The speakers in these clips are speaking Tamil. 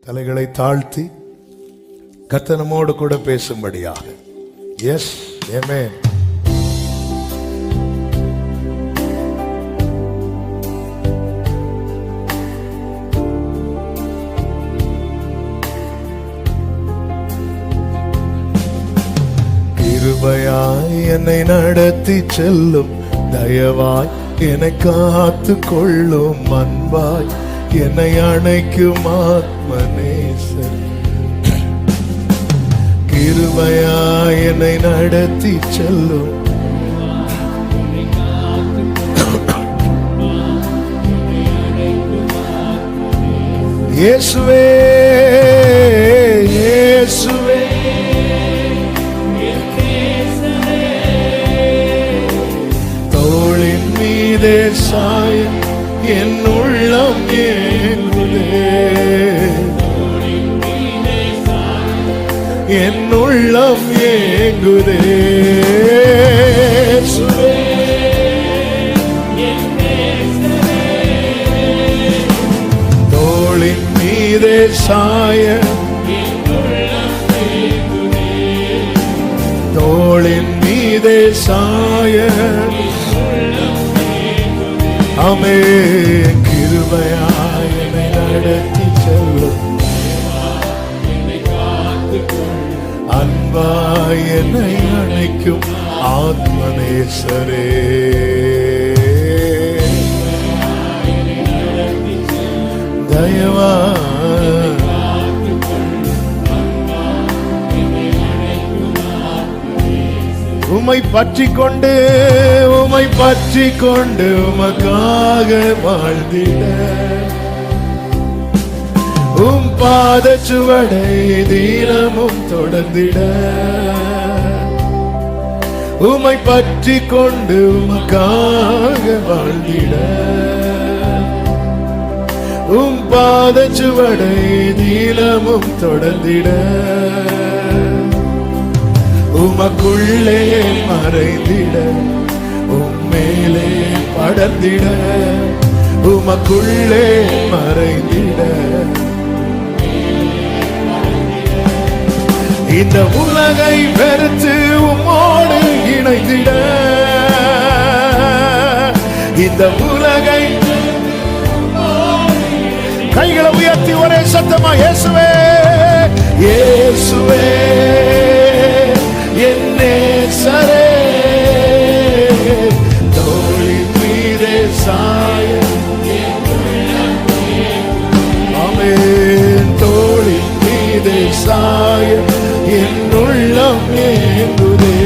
தலைகளை தாழ்த்தி கர்த்தர் நம்மோடு கூட பேசும்படியாக. எஸ், ஆமென். கிருபையாய் என்னை நடத்தி செல்லும், தயவாய் என்னை காத்து கொள்ளும், அன்பாய் என்னை அணைக்கும் ஆத்மநேசர். கிருபையாய் என்னை நடத்தி செல்லும், இயேசுவே இயேசுவே தோளின் மீதே சாயும் என் உள்ளம் ஏங்குதே, என் உள்ளம் ஏங்குதே. தோளின் மீதே சாய, தோளின் மீதே சாய, ஆமென். கிருபையாய் என்னை நடத்தி செல்லும், அன்பாய் என்னை அணைக்கும் ஆத்மநேசரே. தயவாய் உம்மை பற்றிக் கொண்டு, உம்மை பற்றிக் கொண்டு உமக்காக வாழ்ந்திட, உம் பாத சுவடை தினமும் தொடர்ந்திட, உம்மை பற்றிக் கொண்டு உமக்காக வாழ்ந்திட, உம் பாத சுவடை தினமும் தொடர்ந்திட, உமக்குள்ளே மறைந்திட, உம்மேலே படர்ந்திட, உமக்குள்ளே மறைந்திட, இந்த உலகை வெறுத்து உம்மோடு இணைந்திட, இந்த உலகை. கைகளை உயர்த்தி ஒரே சத்தமா இயேசுவே இயேசுவே என் நேசரே, தோளின் மீதே சாய, ஆமென். தோளின் மீதே சாய என் உள்ளம் ஏங்குதே.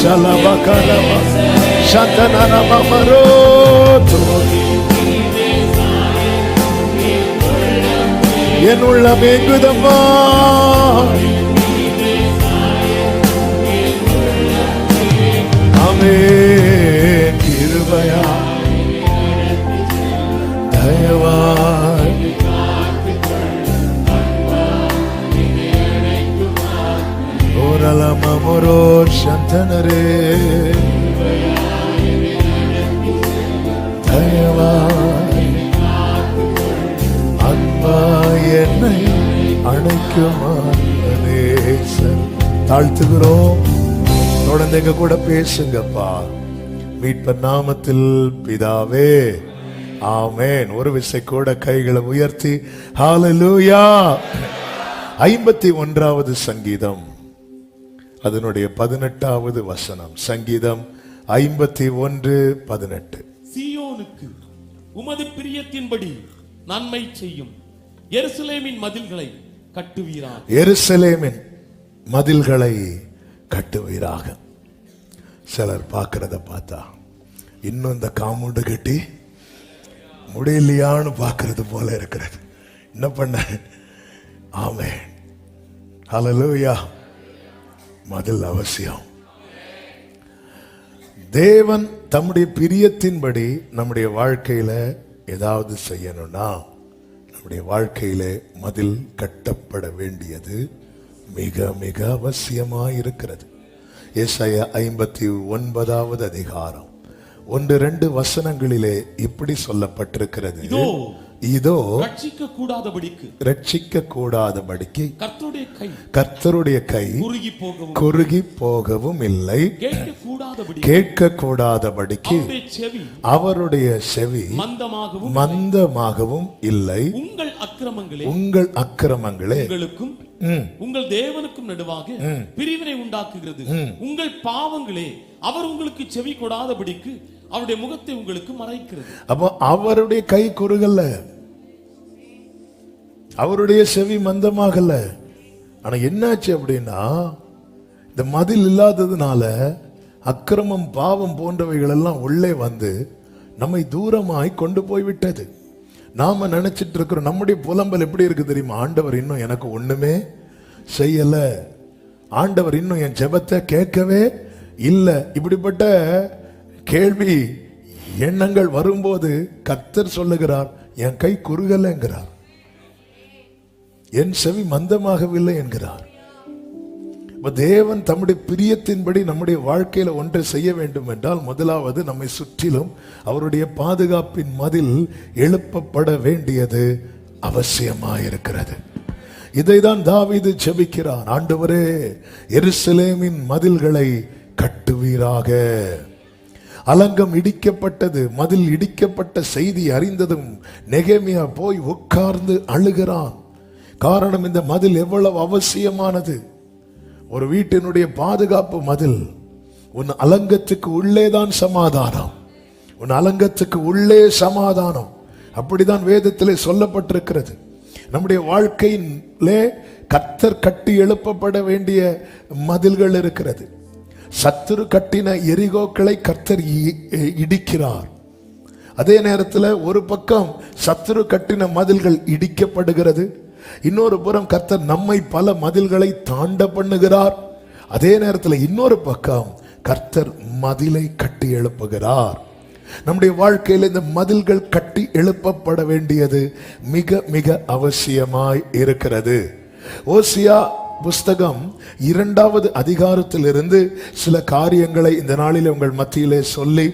ஷலபகரம சந்தனரமரோ என் உள்ளம் ஏங்குதம்மா. ஆமென். கிருபையாய் தயவாய் ஓரலமரோ சந்தனரே, தயவாய் அன்பாய் என்னை அணைக்கும் ஆத்மநேசர். தாழ்த்துகிறோம், தொடர்ந்து எங்க கூட பேசுங்கப்பா. மீட்பர் நாமத்தில் பிதாவே, ஆமென். ஒரு விசை கூட கைகளை உயர்த்தி ஹல்லேலூயா. 51வது சங்கீதம் அதனுடைய 18வது வசனம். சங்கீதம் 51:18. சீயோனுக்கு உமது பிரியத்தின்படி நன்மை செய்யும், எருசலேமின் மதில்களை கட்டுவீராக. எருசலேமின் மதில்களை கட்டுவீராக. சிலர் பார்க்கிறத பார்த்தா இன்னும் இந்த காம்பவுண்ட் கட்டி முடியலையான்னு பார்க்கறது போல இருக்கிறது. என்ன பண்ண? ஆமென். ஹல்லேலூயா. மதில் அவசியம். தேவன் தம்முடைய பிரியத்தின்படி நம்முடைய வாழ்க்கையில ஏதாவது செய்யணும்னா நம்முடைய வாழ்க்கையில மதில் கட்டப்பட வேண்டியது மிக மிக அவசியமாயிருக்கிறது. ஏசாயா 59வது அதிகாரம் 1-2 வசனங்களிலே இப்படி சொல்லப்பட்டிருக்கிறது. இதோ ரட்சிக்க கூடாதபடிக்கு கர்த்தருடைய கை குறுகி போகவும் இல்லை, கேட்க கூடாதபடிக்கு அவருடைய செவி மந்தமாகவும் இல்லை. உங்கள் அக்கிரமங்களே உங்கள் தேவனுக்கும் நடுவாக பிரிவினை உண்டாக்குகிறது. உங்கள் பாவங்களே அவர் உங்களுக்கு செவி கொடாதபடிக்கு அவருடைய முகத்தை உங்களுக்கு மறைக்கிறது. அப்போ அவருடைய கை குறுகல்ல, அவருடைய செவி மந்தமாகல. ஆனா என்னாச்சு அப்படின்னா, இந்த மதில் இல்லாததுனால அக்கிரமம் பாவம் போன்றவைகள் எல்லாம் உள்ளே வந்து நம்மை தூரமாய் கொண்டு போய்விட்டது. நாம நினைச்சிட்டு இருக்கிறோம், நம்முடைய புலம்பல் எப்படி இருக்கு தெரியுமா? ஆண்டவர் இன்னும் எனக்கு ஒண்ணுமே செய்யல, ஆண்டவர் இன்னும் என் ஜெபத்தை கேட்கவே இல்லை. இப்படிப்பட்ட கேள்வி எண்ணங்கள் வரும்போது கர்த்தர் சொல்லுகிறார், என் கை குறுகலைங்கிறார், என் செவி மந்தமாகவில்லை என்கிறார். தேவன் தம்முடைய பிரியத்தின்படி நம்முடைய வாழ்க்கையில ஒன்றை செய்ய வேண்டும் என்றால், முதலாவது நம்மை சுற்றிலும் அவருடைய பாதுகாப்பின் மதில் எழுப்பப்பட வேண்டியது அவசியமாயிருக்கிறது. இதைதான் தாவீது ஜெபிக்கிறான். ஆண்டவரே, எருசலேமின் மதில்களை கட்டுவீராக. அலங்கம் இடிக்கப்பட்டது, மதில் இடிக்கப்பட்ட செய்தி அறிந்ததும் நெகேமியா போய் உட்கார்ந்து அழுகிறான். காரணம், இந்த மதில் எவ்வளவு அவசியமானது. ஒரு வீட்டினுடைய பாதுகாப்பு மதில். உன் அலங்கத்துக்கு உள்ளேதான் சமாதானம், உன் அலங்கத்துக்கு உள்ளே சமாதானம். அப்படிதான் வேதத்திலே சொல்லப்பட்டிருக்கிறது. நம்முடைய வாழ்க்கையிலே கர்த்தர் கட்டி எழுப்பப்பட வேண்டிய மதில்கள் இருக்கிறது. சத்துரு கட்டின எரிகோக்களை கர்த்தர் இடிக்கிறார். அதே நேரத்தில் ஒரு பக்கம் சத்துரு கட்டின மதில்கள் இடிக்கப்படுகிறது, இன்னொரு புறம் கர்த்தர் நம்மை பல மதில்களை தாண்ட பண்ணுகிறார். அதே நேரத்தில் இன்னொரு பக்கம் கர்த்தர் மதிலை கட்டி எழுப்புகிறார். நம்முடைய வாழ்க்கையில் இந்த மதில்கள் கட்டி எழுப்பப்பட வேண்டியது மிக மிக அவசியமாய் இருக்கிறது. ஓசியா புஸ்தகம் 2வது அதிகாரத்திலிருந்து சில காரியங்களை இந்த நாளில் உங்கள் மத்தியிலே சொல்லி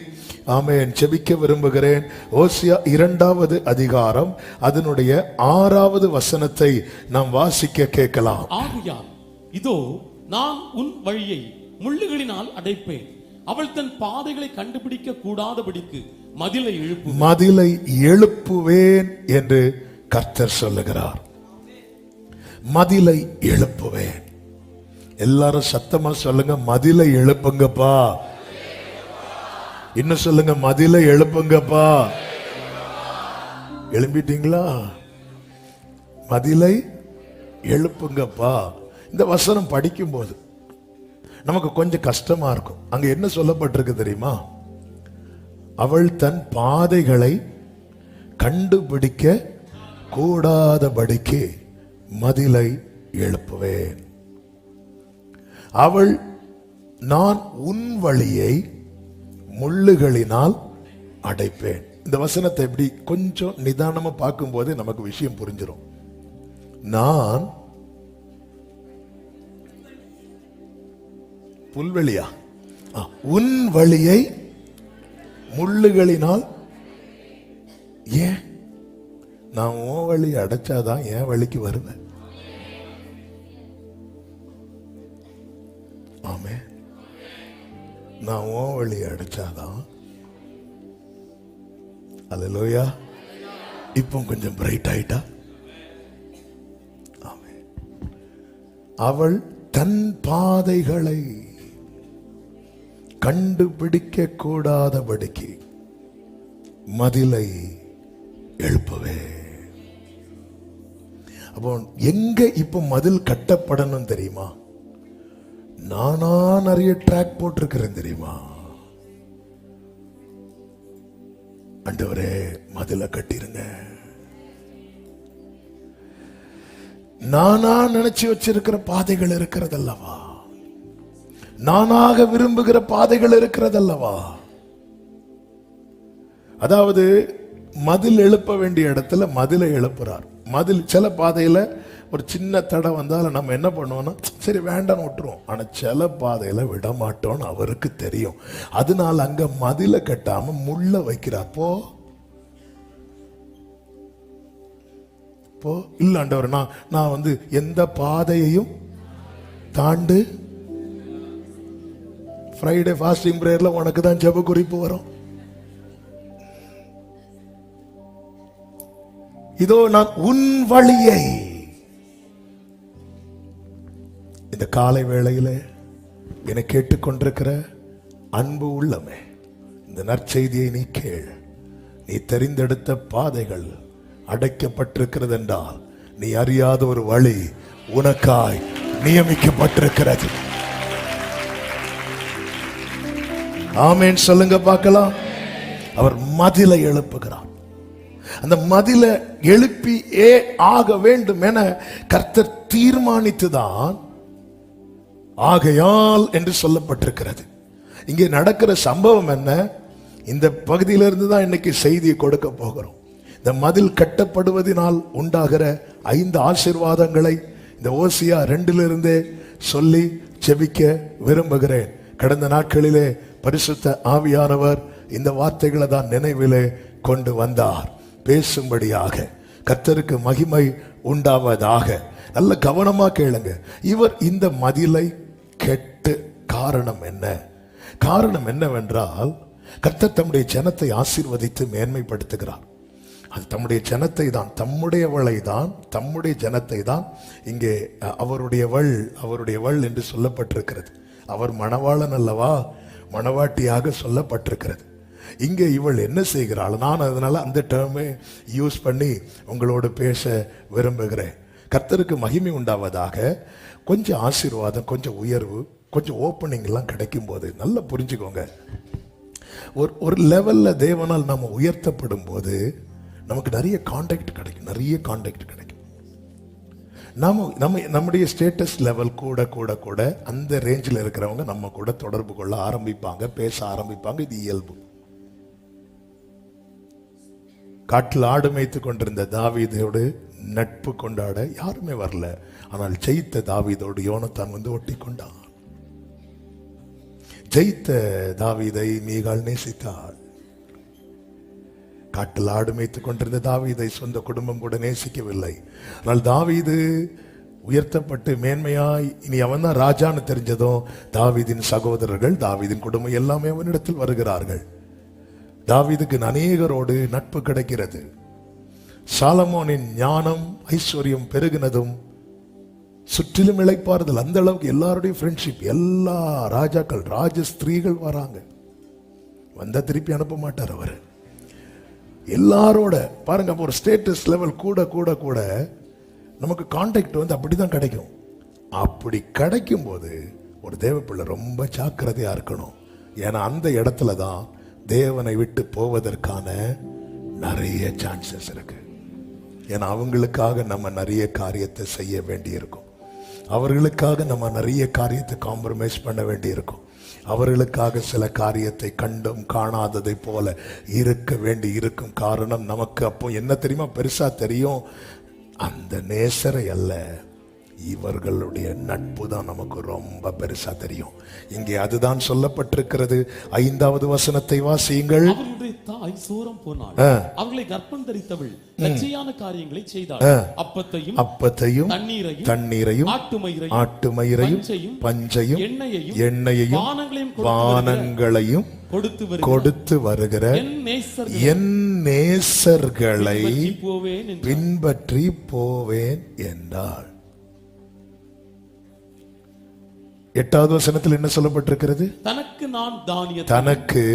ஆமென் ஜெபிக்க விரும்புகிறேன். ஓசியா 2வது அதிகாரம் அதனுடைய 6வது வசனத்தை நாம் வாசிக்க கேட்கலாம். ஆகையால் இதோ நான் உன் வழியை முள்ளுகளினால் அடைப்பேன், அவள் தன் பாதைகளை கண்டுபிடிக்க கூடாதபடிக்கு மதிலை எழுப்புவேன் என்று கர்த்தர் சொல்லுகிறார். மதிலை எழுப்புவேன். எல்லாரும் சத்தமா சொல்லுங்க, மதிலை எழுப்புங்கப்பா. இன்னும் சொல்லுங்க, மதிலை எழுப்புங்கப்பா. எழும்பிட்டீங்களா? மதிலை எழுப்புங்கப்பா. இந்த வசனம் படிக்கும் போது நமக்கு கொஞ்சம் கஷ்டமா இருக்கும். அங்க என்ன சொல்லப்பட்டிருக்கு தெரியுமா? அவள் தன் பாதைகளை கண்டுபிடிக்க கூடாதபடிக்கு மதிலை எழுப்புவேன். அவள் நான் உன் வழியை முள்ளுகளினால் அடைப்பேன். இந்த வசனத்தை எப்படி கொஞ்சம் நிதானமா பார்க்கும்போது நமக்கு விஷயம் புரிஞ்சிடும். நான் புல்வெளியா, உன் வழியை முள்ளுகளினால். ஏன்? நான் உன் வழி அடைச்சாதான் என் வழிக்கு வருவேன். ஆமே, நான் உன் வழி அடைச்சாதான். அல்லேலூயா. இப்போ கொஞ்சம் பிரைட் ஆயிட்டா. ஆமே. அவள் தன் பாதைகளை கண்டுபிடிக்க கூடாதபடிக்கு மதிலை எழுப்பவே. அப்போ எங்க இப்ப மதில் கட்டப்படணும் தெரியுமா? நானா நிறைய ட்ராக் போட்டிருக்கிறேன் தெரியுமா? ஆண்டவரே, மதிலை கட்டிருங்க. நானா நினைச்சு வச்சிருக்கிற பாதைகள் இருக்கிறதல்லவா, நானாக விரும்புகிற பாதைகள் இருக்கிறதல்லவா. அதாவது மதில் எழுப்ப வேண்டிய இடத்துல மதிலை எழுப்புறார். மதில் சில பாதையில ஒரு சின்ன தடை வந்தாலும் நம்ம என்ன பண்ணுவோம்னா சரி வேண்டாம்னு விட்டுருவோம். ஆனா சில பாதையில விட மாட்டோம்னு அவருக்கு தெரியும். அதனால அங்க மதில கட்டாம முள்ள வைக்கிறப்போ இல்ல ஆண்டவர், நான் எந்த பாதையையும் தாண்டு. ஃப்ரைடே ஃபாஸ்டிங் பிரேயர்ல உனக்கு தான் ஜெப குறிப்பு வரும். இதோ நான் உன் வழியை. இந்த காலை வேளையில என்னை கேட்டுக்கொண்டிருக்கிற அன்பு உள்ளமே, இந்த நற்செய்தியை நீ கேள். நீ தெரிந்தெடுத்த பாதைகள் அடைக்கப்பட்டிருக்கிறது என்றால் நீ அறியாத ஒரு வழி உனக்காய் நியமிக்கப்பட்டிருக்கிறது. ஆமென் சொல்லுங்க பார்க்கலாம். அவர் மதிலை எழுப்புகிறார். அந்த மதிலை எழுப்பியே ஆக வேண்டும் என கர்த்தர் தீர்மானித்துதான் ஆகையால் என்று சொல்லப்பட்டிருக்கிறது. இங்கே நடக்கிற சம்பவம் என்ன? இந்த பகுதியிலிருந்து தான் இன்னைக்கு செய்தியை கொடுக்க போகிறோம். இந்த மதில் கட்டப்படுவதனால் உண்டாகிற 5 ஆசீர்வாதங்களை இந்த ஓசியா 2 சொல்லி ஜெபிக்க விரும்புகிறேன். கடந்த நாட்களிலே பரிசுத்த ஆவியானவர் இந்த வார்த்தைகளை தான் நினைவிலே கொண்டு வந்தார் பேசும்படியாக. கர்த்தருக்கு மகிமை உண்டாவதாக. நல்ல கவனமா கேளுங்க. இவர் இந்த மதிலை கெட்டு காரணம் என்ன? காரணம் என்னவென்றால் கர்த்தர் தம்முடைய ஜனத்தை ஆசீர்வதித்து மேன்மைப்படுத்துகிறார். அது தம்முடைய ஜனத்தை தான், தம்முடையவளை தான், தம்முடைய ஜனத்தை தான் இங்கே அவருடையவள் என்று சொல்லப்பட்டிருக்கிறது. அவர் மணவாளன் அல்லவா, மணவாட்டியாக சொல்லப்பட்டிருக்கிறது. இங்கே இவள் என்ன செய்கிறாள்? நான் அதனால அந்த டேர்மை யூஸ் பண்ணி உங்களோடு பேச விரும்புகிறேன். கர்த்தருக்கு மகிமை உண்டாவதாக. கொஞ்சம் ஆசீர்வாதம், கொஞ்சம் உயர்வு, கொஞ்சம் ஓப்பனிங் எல்லாம் கிடைக்கும் போது நல்லா புரிஞ்சுக்கோங்க. ஒரு லெவல்ல தேவனால் நம்ம உயர்த்தப்படும் போது நமக்கு நிறைய கான்டாக்ட் கிடைக்கும். நம்முடைய ஸ்டேட்டஸ் லெவல் கூட அந்த ரேஞ்சில் இருக்கிறவங்க நம்ம கூட தொடர்பு கொள்ள ஆரம்பிப்பாங்க, பேச ஆரம்பிப்பாங்க. இது இயல்பு. காட்டில் ஆடு மேய்த்து கொண்டிருந்த தாவீதோடு நட்பு கொண்டாட யாருமே வரல. ஆனால் ஜெயித்த தாவீதோடு யோனத்தான் ஒட்டி கொண்டான். ஜெயித்த தாவீதை மீகாள் நேசித்தாள். காட்டில் ஆடு மேய்த்து கொண்டிருந்த தாவீதை சொந்த குடும்பம் கூட நேசிக்கவில்லை. ஆனால் தாவீது உயர்த்தப்பட்டு மேன்மையாய் இனி அவன் தான் ராஜான்னு தெரிஞ்சதும் தாவீதின் சகோதரர்கள், தாவீதின் குடும்பம் எல்லாமே அவனிடத்தில் வருகிறார்கள். தாவீதுக்கு அநேகரோடு நட்பு கிடைக்கிறது. சாலமோனின் ஞானம் ஐஸ்வர்யம் பெருகினதும் சுற்றிலும் இளைப்பாறுதல். அந்த அளவுக்கு எல்லாருடைய ஃப்ரெண்ட்ஷிப். எல்லா ராஜாக்கள், ராஜ ஸ்திரீகள் வராங்க. வந்தா திருப்பி அனுப்ப மாட்டார் அவர். எல்லாரோட பாருங்க, ஒரு ஸ்டேட்டஸ் லெவல் கூட நமக்கு கான்டாக்ட் அப்படிதான் கிடைக்கும். அப்படி கிடைக்கும் போது ஒரு தேவப்பிள்ளை ரொம்ப ஜாக்கிரதையா இருக்கணும். ஏன்னா அந்த இடத்துல தான் தேவனை விட்டு போவதற்கான நிறைய சான்சஸ் இருக்கு. ஏன்னா அவங்களுக்காக நம்ம நிறைய காரியத்தை செய்ய வேண்டி இருக்கும். அவர்களுக்காக நம்ம நிறைய காரியத்தை காம்ப்ரமைஸ் பண்ண வேண்டி இருக்கும். அவர்களுக்காக சில காரியத்தை கண்டும் காணாததை போல இருக்க வேண்டி இருக்கும். காரணம், நமக்கு அப்போ என்ன தெரியுமா பெருசா தெரியும்? அந்த நேசரை அல்ல, இவர்களுடைய நட்பு தான் நமக்கு ரொம்ப பெருசா தெரியும். இங்கே அதுதான் சொல்லப்பட்டிருக்கிறது. 5வது வசனத்தை வாசியுங்கள். அவருடைய தாய் சூரம் போனாள், அவர்களை கர்ப்பம் தரித்தவள் லட்சியான காரியங்களை செய்தாள். அப்பத்தையும் தண்ணீரையும் ஆட்டுமயிரையும் பஞ்சையும் எண்ணெயையும் வானங்களையும் கொடுத்து வருகிற என் நேசர்களை பின்பற்றி போவேன் என்றாள். 8வது வசனத்தில் என்ன சொல்லப்பட்டிருக்கிறது? தனக்கு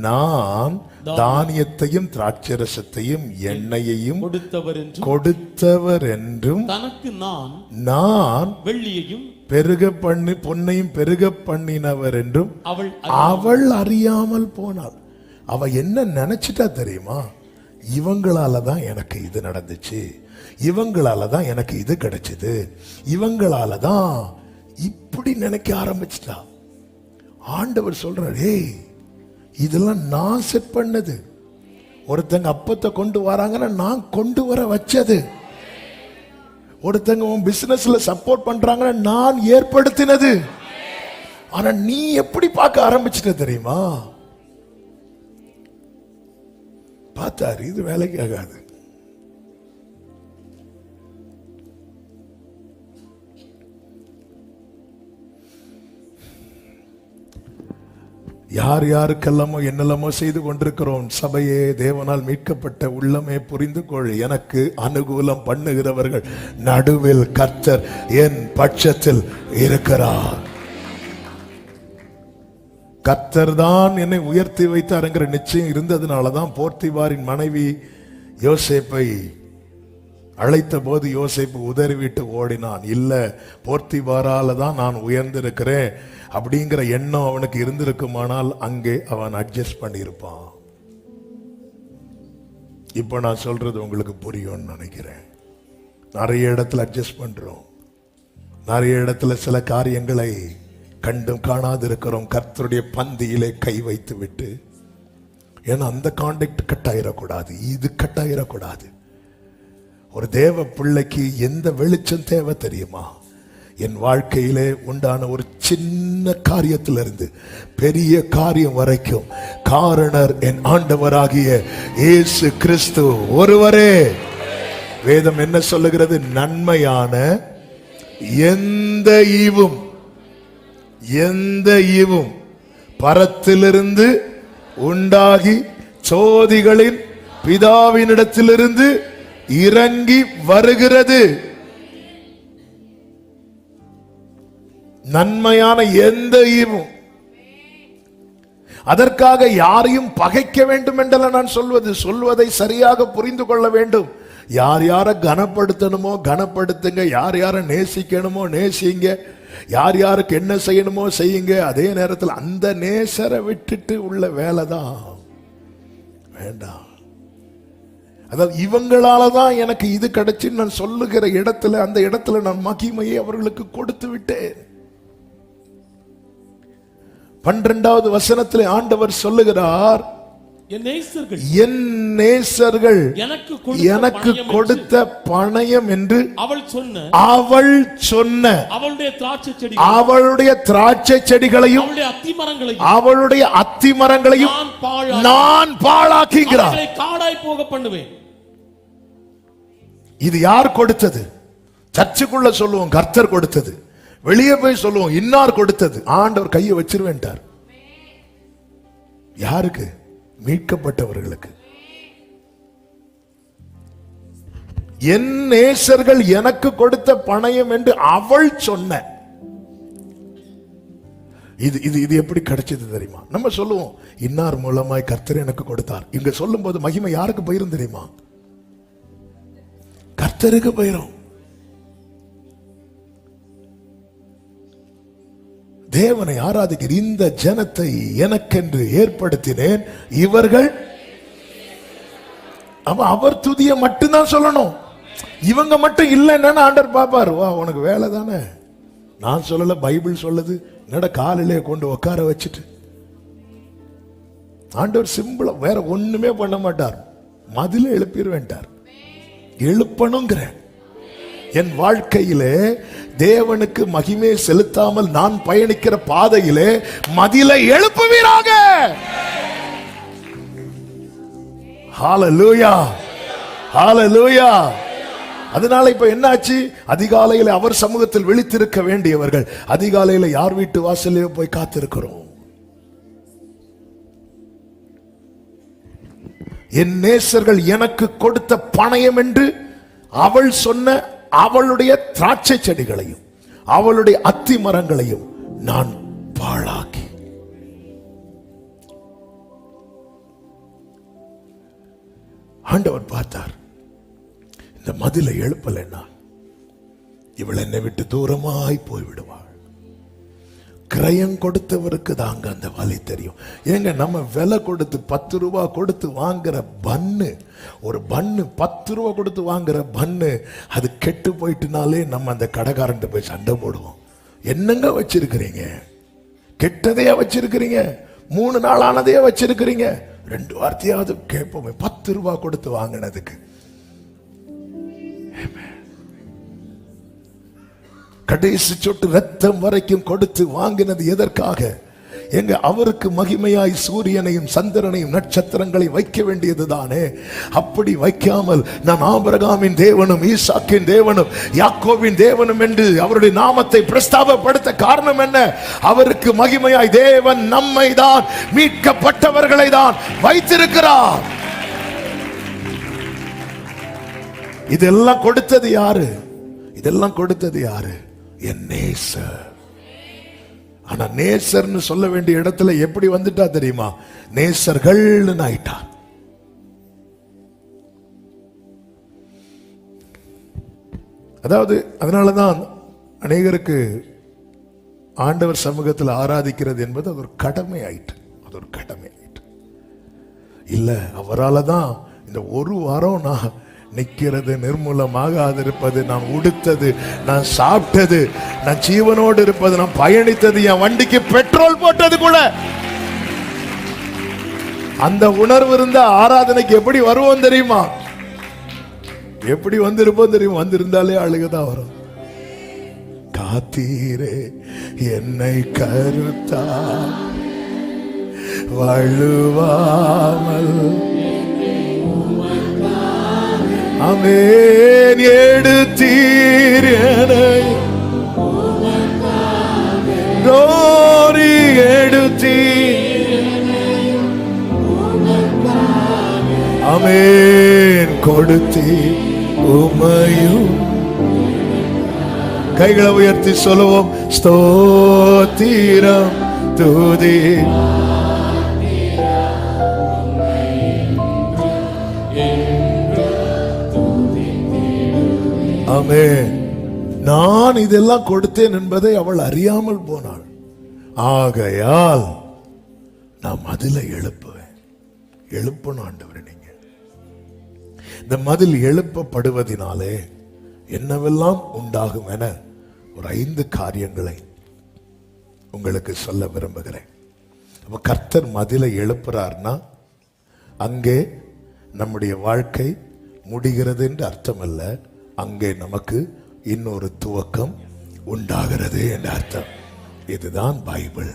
நான் தானியத்தையும் திராட்சரசத்தையும் எண்ணெயையும் கொடுத்தவர் என்றும் நான் வெள்ளியையும் பொன்னையும் பெருக பண்ணினவர் என்றும் அவள் அறியாமல் போனாள். அவ என்ன நினைச்சிட்டா தெரியுமா? இவங்களால தான் எனக்கு இது நடந்துச்சு, இவங்களால தான் எனக்கு இது கிடைச்சது, இவங்களால தான் இப்படி நினைக்க ஆரம்பிச்சிட்டா. ஆண்டவர் சொல்றார், ஏய் இதெல்லாம் நான் செட் பண்ணது. ஒருத்தங்க அப்பத்தை கொண்டு வராங்கன்னா நான் கொண்டு வர வச்சது. ஒருத்தங்க உன் பிசினஸ்ல சப்போர்ட் பண்றாங்கன்னா நான் ஏற்படுத்தினது. ஆனா நீ எப்படி பார்க்க ஆரம்பிச்சிட்ட தெரியுமா? பார்த்தாரு, இது வேலைக்கு ஆகாது. யார் யாருக்கெல்லாமோ என்னெல்லாமோ செய்து கொண்டிருக்கிறோம். சபையே, தேவனால் மீட்கப்பட்ட உள்ளமே புரிந்து கொள். எனக்கு அனுகூலம் பண்ணுகிறவர்கள் நடுவில் கர்த்தர் என் பட்சத்தில் இருக்கிறார். கர்த்தர் தான் என்னை உயர்த்தி வைத்தாருங்கிற நிச்சயம் இருந்ததுனாலதான் போர்த்திபாரின் மனைவி யோசேப்பை அழைத்த போது யோசேப்பு உதறிவிட்டு ஓடினான். இல்ல, போர்த்திபாரால தான் நான் உயர்ந்திருக்கிறேன் அப்படிங்கிற எண்ணம் அவனுக்கு இருந்திருக்குமானால் அங்கே அவன் அட்ஜஸ்ட் பண்ணியிருப்பான். இப்ப நான் சொல்றது உங்களுக்கு புரியும்னு நினைக்கிறேன். நிறைய இடத்துல அட்ஜஸ்ட் பண்றோம், நிறைய இடத்துல சில காரியங்களை கண்டும் காணாது இருக்கிறோம். கர்த்தருடைய பந்தியிலே கை வைத்து விட்டு, ஏன்னா அந்த கான்டாக்ட் கட்டாயிடக்கூடாது, இது கட்டாயிடக்கூடாது. ஒரு தேவ பிள்ளைக்கு எந்த வெளிச்சம் தேவை தெரியுமா? என் வாழ்க்கையிலே உண்டான ஒரு சின்ன காரியத்திலிருந்து பெரிய காரியம் வரைக்கும் காரணர் என் ஆண்டவராகிய இயேசு கிறிஸ்து ஒருவரே. வேதம் என்ன சொல்லுகிறது? நன்மையான எந்த ஈவும் பரத்திலிருந்து உண்டாகி சோதிகளின் பிதாவினிடத்திலிருந்து இறங்கி வருகிறது. நன்மையான எந்த ஈவும். அதற்காக யாரையும் பகைக்க வேண்டும் என்றல்ல நான் சொல்வதை சரியாக புரிந்து கொள்ள வேண்டும். யார் யாரை கனப்படுத்தணுமோ கனப்படுத்துங்க, யார் யாரை நேசிக்கணுமோ நேசிங்க, யார் யாருக்கு என்ன செய்யணுமோ செய்யுங்க. அதே நேரத்தில் அந்த நேசரை விட்டுட்டு உள்ள வேலை தான் வேண்டாம். அதாவது இவங்களாலதான் எனக்கு இது கிடைச்சு நான் சொல்லுகிற இடத்துல, அந்த இடத்துல நான் மகிமையை அவர்களுக்கு கொடுத்து விட்டேன். 12வது வசனத்திலே ஆண்டவர் சொல்லுகிறார், என் நேசர்கள் எனக்கு கொடுத்த பணயம் என்று அவள் சொன்ன அவளுடைய திராட்சை செடிகளையும் அவளுடைய அத்திமரங்களையும் நான் பாழாக்குகிறார். காடாய் போக பண்ணுவேன். இது யார் கொடுத்தது? சர்ச்சுக்குள்ள சொல்லுவோம் கர்த்தர் கொடுத்தது, வெளியே போய் சொல்லுவோம் இன்னார் கொடுத்தது. ஆண்டவர் கையை வச்சிருவேன்ட்டார். யாருக்கு? மீட்கப்பட்டவர்களுக்கு. என் நேசர்கள் எனக்கு கொடுத்த பணயம் என்று அவள் சொன்ன. இது எப்படி கிடைச்சது தெரியுமா? நம்ம சொல்லுவோம் இன்னார் மூலமாய் கர்த்தர் எனக்கு கொடுத்தார். இங்க சொல்லும் போது மகிமை யாருக்கு போயிரும் தெரியுமா? கர்த்தருக்கு போயிரும். தேவனை ஆராதிக்கிற இந்த ஜனத்தை எனக்கென்று ஏற்படுத்தினேன், இவர்கள் அவர் துதிய மட்டும்தான் சொல்லணும். இவங்க மட்டும் இல்லைன்னா ஆண்டவர் பாப்பாரு, வா உனக்கு வேலை தானே. நான் சொல்லல, பைபிள் சொல்லுது. என்னடா காலிலே கொண்டு உட்கார வச்சுட்டு ஆண்டவர் சிம்பிளா வேற ஒண்ணுமே பண்ண மாட்டார், மதில எழுப்பிடுவேன்ட்டார். எழுப்பணுங்கிற என் வாழ்க்கையிலே தேவனுக்கு மகிமை செலுத்தாமல் நான் பயணிக்கிற பாதையிலே மதிலை எழுப்புவீராக. ஹalleluya, ஹalleluya. அதனால இப்ப என்னாச்சு? அதிகாலையில் அவர் சமூகத்தில் விழித்திருக்க வேண்டியவர்கள் அதிகாலையில் யார் வீட்டு வாசலே போய் காத்திருக்கிறோம். என் நேசர்கள் எனக்கு கொடுத்த பணயம் என்று அவள் சொன்ன அவளுடைய திராட்சை செடிகளையும் அவளுடைய அத்தி மரங்களையும் நான் பாழாக்கி. ஆண்டவர் பார்த்தார், இந்த மதிலை எழுப்பலைன்னா இவள் என்னை விட்டு தூரமாய் போய்விடுவாள். கிரயம் கொடுத்தவருக்கு தாங்க அந்த வலி தெரியும். ஏங்க நம்ம விலை கொடுத்து 10 ரூபா கொடுத்து வாங்குற பன்னு, ஒரு பன்னு 10 ரூபா கொடுத்து வாங்குற பன்னு அது கெட்டு போயிட்டுனாலே நம்ம அந்த கடைக்காரன் போய் சண்டை போடுவோம். என்னங்க வச்சிருக்கிறீங்க? கெட்டதையா வச்சிருக்கிறீங்க? 3 நாள் ஆனதையா வச்சிருக்கிறீங்க? 2 வார்த்தையாவது கேட்போமே 10 ரூபா கொடுத்து வாங்கினதுக்கு. கடைசி சொட்டு ரத்தம் வரைக்கும் கொடுத்து வாங்கினது எதற்காக? எங்க அவருக்கு மகிமையாய் சூரியனையும் சந்திரனையும் நட்சத்திரங்களை வைக்க வேண்டியதுதானே. அப்படி வைக்காமல் நான் ஆபிரகாமின் தேவனும் ஈசாக்கின் தேவனும் யாக்கோபின் தேவனும் என்று அவருடைய நாமத்தை பிரஸ்தாபப்படுத்த காரணம் என்ன? அவருக்கு மகிமையாய் தேவன் நம்மை தான், மீட்கப்பட்டவர்களை தான் வைத்திருக்கிறார். இதெல்லாம் கொடுத்தது யாரு? இதெல்லாம் கொடுத்தது யாரு? என் நேசர். ஆனா நேசர்னு சொல்ல வேண்டிய இடத்துல எப்படி வந்துட்டா தெரியுமா? நேசர்கள் ஆயிட்டா. அதாவது அதனாலதான் அநேகருக்கு ஆண்டவர் சமூகத்தில் ஆராதிக்கிறது என்பது அது ஒரு கடமை ஆயிட்டு. அது ஒரு கடமை ஆயிட்டு. இல்ல அவரால் தான் இந்த ஒரு வாரம் நான் நிற்கிறது, நிர்மூலமாக இருப்பது, நான் உடுத்தது, நான் சாப்பிட்டது, நான் ஜீவனோடு இருப்பது, நான் பயணித்தது, என் வண்டிக்கு பெட்ரோல் போட்டது கூட. அந்த உணர்வு இருந்தா ஆராதனைக்கு எப்படி வருவோம் தெரியுமா? எப்படி வந்திருப்போம் தெரியுமா? வந்திருந்தாலே அழுகதான் வரும். காத்தீரே என்னை கருத்தா வழுவாமல் ஆமென் எடுத்தீர் என்னை கோரி எடுத்தீர் ஆமென் கொடுத்தீர் உம்மையும். கைகளை உயர்த்தி சொல்லுவோம் ஸ்தோத்திரம் துதி. ஆமென். நான் இதெல்லாம் கொடுத்தேன் என்பதை அவள் அறியாமல் போனாள். ஆகையால் நான் மதிலை எழுப்புவேன். எழுப்பணும் ஆண்டவரே. நீங்க இந்த மதில் எழுப்பப்படுவதினாலே என்னவெல்லாம் உண்டாகும் என ஒரு 5 காரியங்களை உங்களுக்கு சொல்ல விரும்புகிறேன். அப்ப கர்த்தர் மதிலை எழுப்புறார்னா அங்கே நம்முடைய வாழ்க்கை முடிகிறது என்று அர்த்தம் அல்ல. அங்கே நமக்கு இன்னொரு துவக்கம் உண்டாகிறது என்ற அர்த்தம். இதுதான் பைபிள்.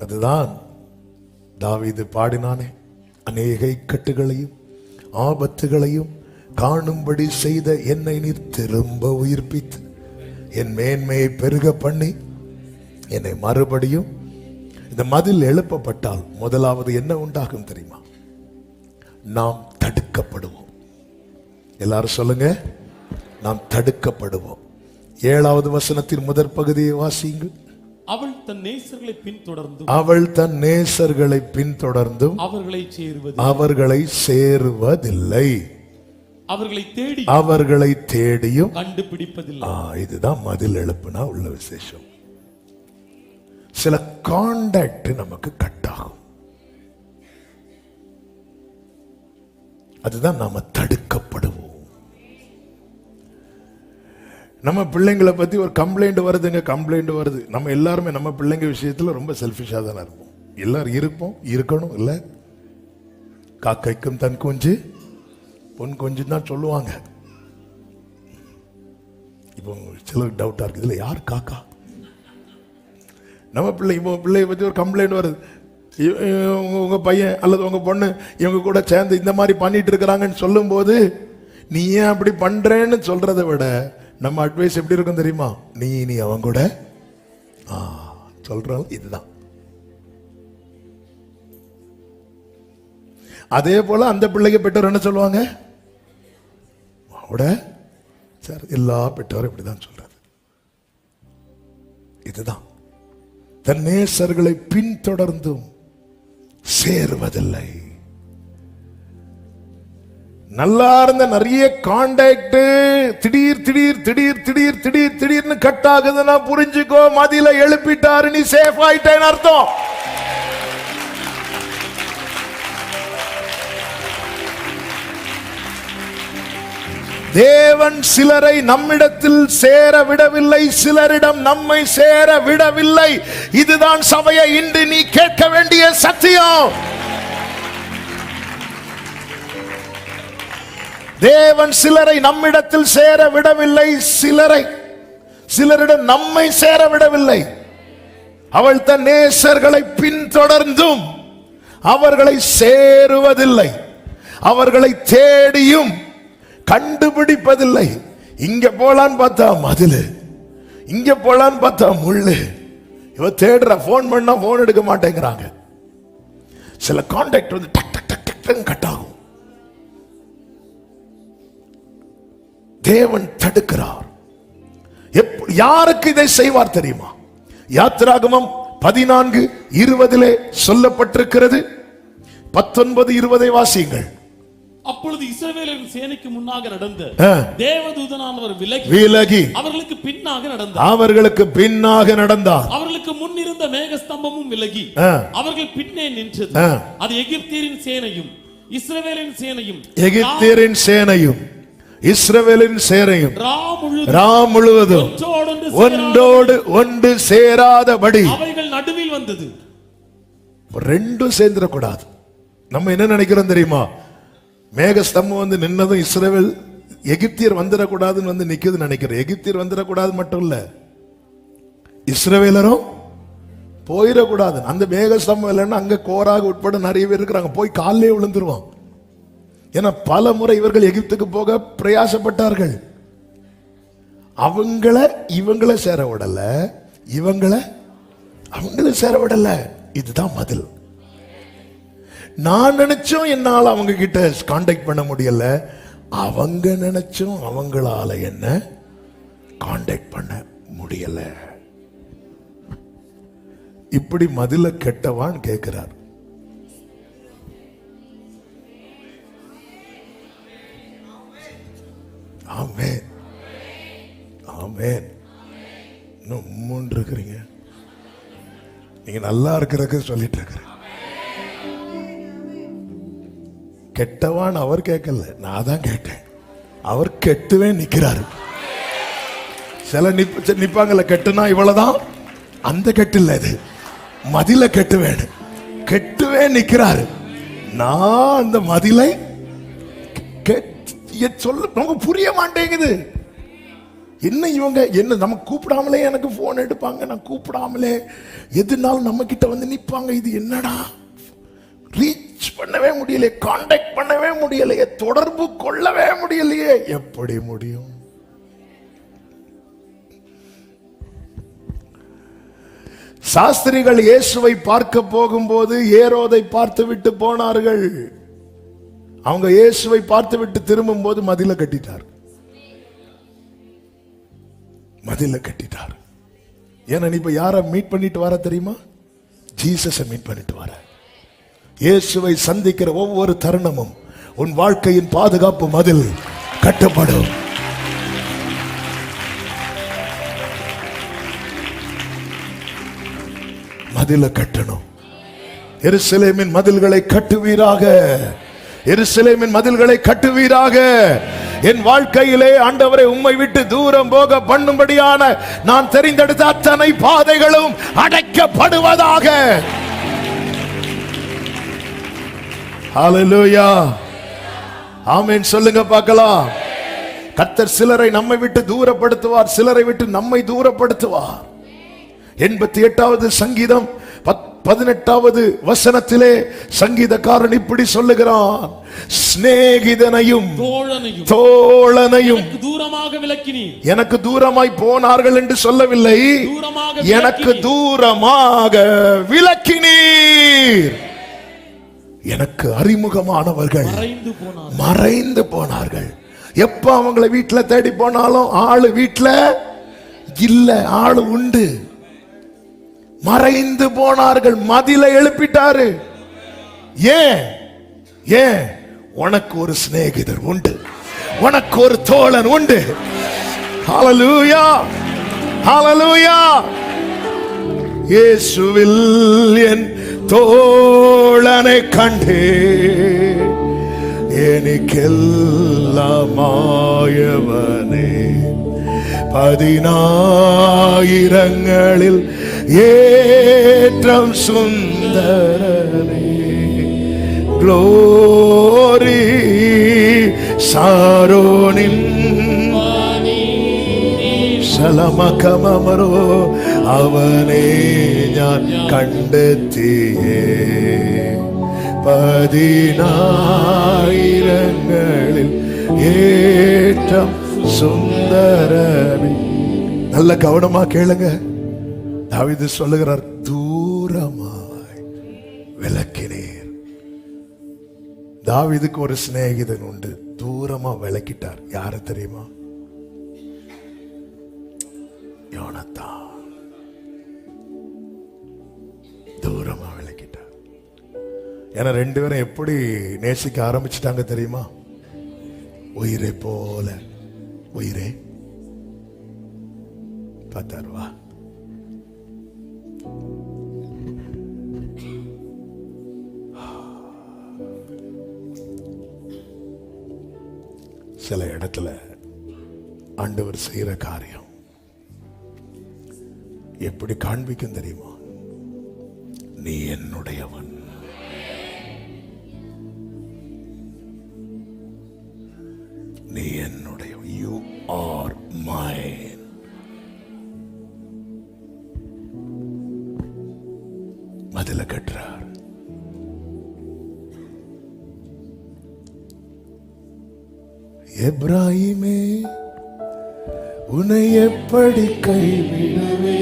அதுதான் தாவீது பாடினானே, அநேக இக்கட்டுகளையும் ஆபத்துகளையும் காணும்படி செய்த என்னை நீர் திரும்ப உயிர்ப்பித்து என் மேன்மையை பெருக பண்ணி என்னை மறுபடியும். இந்த மதில் எழுப்பப்பட்டால் முதலாவது என்ன உண்டாகும் தெரியுமா? நாம் தடுக்கப்படுவோம். எல்லாரும் சொல்லுங்க, நாம் தடுக்கப்படுவோம். 7வது வசனத்தின் முதற் பகுதியை வாசியுங்கள். அவள் தன் நேசர்களை பின்தொடர்ந்தும் அவர்களை சேருவதில்லை. அவர்களை தேடியும் கண்டுபிடிப்பதில்லை. இதுதான் மதில் எழுப்புனா உள்ள விசேஷம். சில கான்டாக்ட் நமக்கு கட் ஆகும். அதுதான் நாம தடுக்கப்படுவோம். நம்ம பிள்ளைங்களை பத்தி ஒரு கம்ப்ளைண்ட் வருதுங்க, கம்ப்ளைண்ட் வருது. நம்ம எல்லாருமே நம்ம பிள்ளைங்க விஷயத்துல ரொம்ப செல்ஃபிஷா தானே இருப்போம். எல்லாரும் இருப்போம், இருக்கணும். இல்ல காக்கைக்கும் தன் குஞ்சு பொன் குஞ்சு தான் சொல்லுவாங்க. இப்போ சிலருக்கு டவுட்டா இருக்கு, இதுல யார் காக்கா? நம்ம பிள்ளை இப்போ பிள்ளைய பத்தி ஒரு கம்ப்ளைண்ட் வருது, உங்க பையன் அல்லது உங்க பொண்ணு இவங்க கூட சேர்ந்து இந்த மாதிரி பண்ணிட்டு இருக்கிறாங்கன்னு சொல்லும் போது நீ ஏன் அப்படி பண்றேன்னு சொல்றதை விட நம்ம அட்வைஸ் எப்படி இருக்கும் தெரியுமா? நீ அவங்க கூட சொல்ற இதுதான். அதே போல அந்த பிள்ளைக்கு பெற்றோர் என்ன சொல்லுவாங்க? சார் எல்லா பெற்றோரும் இப்படிதான் சொல்றது. இதுதான் தன் நேசர்களை பின்தொடர்ந்தும் சேருவதில்லை. நல்லா இருந்த நிறைய கான்டாக்ட் திடீர்னு கட் ஆகுதுன்னா புரிஞ்சுக்கோ, மதில எழுப்பிட்டாரு, நீ சேஃப் ஆயிட்டேன்னு அர்த்தம். தேவன் சிலரை நம்மிடத்தில் சேர விடவில்லை, சிலரிடம் நம்மை சேர விடவில்லை. இதுதான் சபையை இன்று நீ கேட்க வேண்டிய சத்தியம். தேவன் சிலரை நம்மிடத்தில் சேர விடவில்லை, சிலரிடம் நம்மை சேர விடவில்லை. அவள் தன் நேசர்களை பின்தொடர்ந்தும் அவர்களை சேருவதில்லை, அவர்களை தேடியும் கண்டுபிடிப்பதில்லை. இங்க போலான்னு பார்த்தா மதிலு, இங்க போலான்னு பார்த்தா முள்ளு. இவ தேடுற, போன் பண்ணா போன் எடுக்க மாட்டேங்கிறாங்க. சில கான்டாக்ட் வந்து டக் டக் டக் டக் கட் ஆகும். தேவன் தடுக்கிறார். யாருக்கு இதை செய்வார் தெரியுமா? யாத்திராகமம் 14:20 சொல்லப்பட்டிருக்கிறது. 19:20 வாசியுங்கள். அப்பொழுது இஸ்ரவேலின் சேனைக்கு முன்னாக நடந்த தேவதூதனானவர் விலகி அவர்களுக்கு பின்னாக நடந்தார். அவர்களுக்கு முன் இருந்த மேகஸ்தம்பமும் விலகி அவர்கள் பின்னே நின்றது. அது எகிப்தியரின் சேனையும் இஸ்ரவேலின் சேனையும் ராம் முழுவதும் ஒன்றோடு ஒன்று சேராதபடி அவைகள் நடுவில் வந்தது. ரெண்டும் சேர்ந்துடக்கூடாது. நம்ம என்ன நினைக்கிறோம் தெரியுமா? மேகஸ்தம்பம் வந்து நின்னதும் இஸ்ரவேல், எகிப்தியர் வந்துடக்கூடாதுன்னு வந்து நிக்குது நினைக்கிறேன். எகிப்தியர் வந்துடக்கூடாது மட்டும் இல்ல, இஸ்ரவேலரும் போயிடக்கூடாது. அந்த மேகஸ்தம்பம் இல்லைன்னா அங்க கோராக உட்பட நிறைய பேர் இருக்கிறாங்க, போய் காலிலே விழுந்துருவான். ஏன்னா பல முறை இவர்கள் எகிப்துக்கு போக பிரயாசப்பட்டார்கள். இவங்கள சேர விடல, அவங்கள சேர விடல. இதுதான் பதில். நான் நினைச்சோம் என்னால அவங்க கிட்ட கான்டாக்ட் பண்ண முடியல, அவங்க நினைச்சோம் அவங்களால என்ன கான்டாக்ட் பண்ண முடியல. இப்படி மதில கெட்டவான் கேட்கிறார். ஆமென், ஆமென். இன்னும் 3 இருக்கிறீங்க, நீங்க நல்லா இருக்கிறதுக்கு சொல்லிட்டு இருக்கிறேன். கெட்டவான் அவர் கேட்கல, நான் தான் கேட்டேன். அவர் கெட்டுவே நிக்கிறாரு. சில நிப்பாங்கல்ல, கெட்டுனா இவ்வளவுதான், அந்த கெட்டு இல்ல இது, மதில கெட்டுவே நிக்கிறாரு. நான் அந்த மதிலை சொல்ல நமக்கு புரிய மாட்டேங்குது. என்ன இவங்க என்ன நமக்கு கூப்பிடாமலே எனக்கு போன் எடுப்பாங்க, நான் கூப்பிடாமலே எதுனாலும் நம்ம கிட்ட வந்து நிப்பாங்க. இது என்னடா, ரீச் பண்ணவே முடியலையே, கான்டாக்ட் பண்ணவே முடியலையே, தொடர்பு கொள்ளவே முடியலையே, எப்படி முடியும்? சாஸ்திரிகள் இயேசுவை பார்க்க போகும்போது ஏரோதை பார்த்து விட்டு போனார்கள். அவங்க இயேசுவை பார்த்து விட்டு திரும்பும் போது மதில கட்டிட்டார். ஏன்னா நீ இப்ப யார மீட் பண்ணிட்டு வர தெரியுமா? ஜீசஸை மீட் பண்ணிட்டு வர. இயேசுவை சந்திக்கிற ஒவ்வொரு தருணமும் உன் வாழ்க்கையின் பாதுகாப்பு மதில் கட்டப்படும். மதில கட்டணும். எருசலேமின் மதில்களை கட்டுவீராக, எருசலேமின் மதில்களை கட்டுவீராக. என் வாழ்க்கையிலே ஆண்டவரை உம்மை விட்டு தூரம் போக பண்ணும்படியான நான் தெரிந்தெடுத்த அத்தனை பாதைகளும் அடைக்கப்படுவதாக. ஹல்லேலூயா, ஆமென் சொல்லுங்க பார்க்கலாம். கர்த்தர் சிலரை நம்மை விட்டு தூரப்படுத்துவார், சிலரை விட்டு நம்மை தூரப்படுத்துவார். 88வது சங்கீதம் 18வது வசனத்திலே சங்கீதக்காரன் இப்படி சொல்லுகிறான், சிநேகிதனையும் தோழனையும் தூரமாக விலக்கினீர். எனக்கு தூரமாய் போனார்கள் என்று சொல்லவில்லை, எனக்கு தூரமாக விலக்கினீர். எனக்கு அறிமுகமானவர்கள் மறைந்து போனார்கள். எப்ப அவங்களை வீட்டுல தேடி போனாலும் ஆளு வீட்டுல இல்ல, ஆளு உண்டு. மறைந்து போனார்கள். மதிலை எழுப்பிட்டாரு. ஏன்? உனக்கு ஒரு சிநேகிதர் உண்டு, உனக்கு ஒரு தோழன் உண்டு. ஹல்லேலூயா, ஹல்லேலூயா. இயேசுவில் என் தோழனை கண்டே, எனக்கெல்லாமாயவனே, 10,000ங்களில் ஏற்றம் சுந்தரனே, க்ளோரி சா മകമമരോ അവനെ ഞാൻ കണ്ടെത്തിയേ പതിനായിരങ്ങളിൽ ഏറ്റവും സുന്ദരനെ. நல்ல கவனமா கேளுங்க. தாவீது சொல்லுகிறார், தூரமாய் விலக்கினீர். தாவீதுக்கு ஒரு சிநேகிதன் உண்டு, தூரமா விலக்கிட்டார். யாரு தெரியுமா? யோனத்தான். தூரமா விலக்கிட்டார். ஏன்னா ரெண்டு பேரும் எப்படி நேசிக்க ஆரம்பிச்சிட்டாங்க தெரியுமா? உயிரை போல. உயிரே பார்த்தாருவா. சில இடத்துல ஆண்டவர் செய்யற காரியம் எப்படி காண்பிக்கும் தெரியுமா? நீ என்னுடையவன், நீ என்னுடைய, யூ ஆர் மைன். மதில கட்டுறார். எப்ராஹிமே உன்னை எப்படி கைவிடுவே,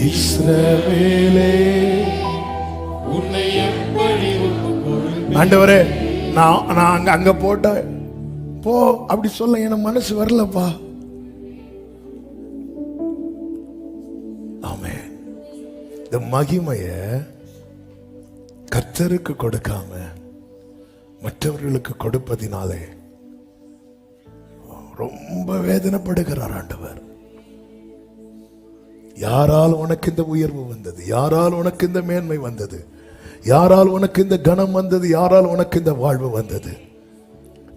இஸ்ரவேலே உன்னை எப்படி. ஆண்டவரே, நான் அங்க போட்ட போ அப்படி சொல்ல எனக்கு மனசு வரலப்பா. ஆமென். இந்த மகிமைய கர்த்தருக்கு கொடுக்காம மற்றவர்களுக்கு கொடுப்பதினாலே ரொம்ப வேதனைப்படுகிறார் ஆண்டவர். யாரால் உனக்கு இந்த உயர்வு வந்தது? யாரால் உனக்கு இந்த மேன்மை வந்தது? யாரால் உனக்கு இந்த கனம் வந்தது? யாரால் உனக்கு இந்த வாழ்வு வந்தது?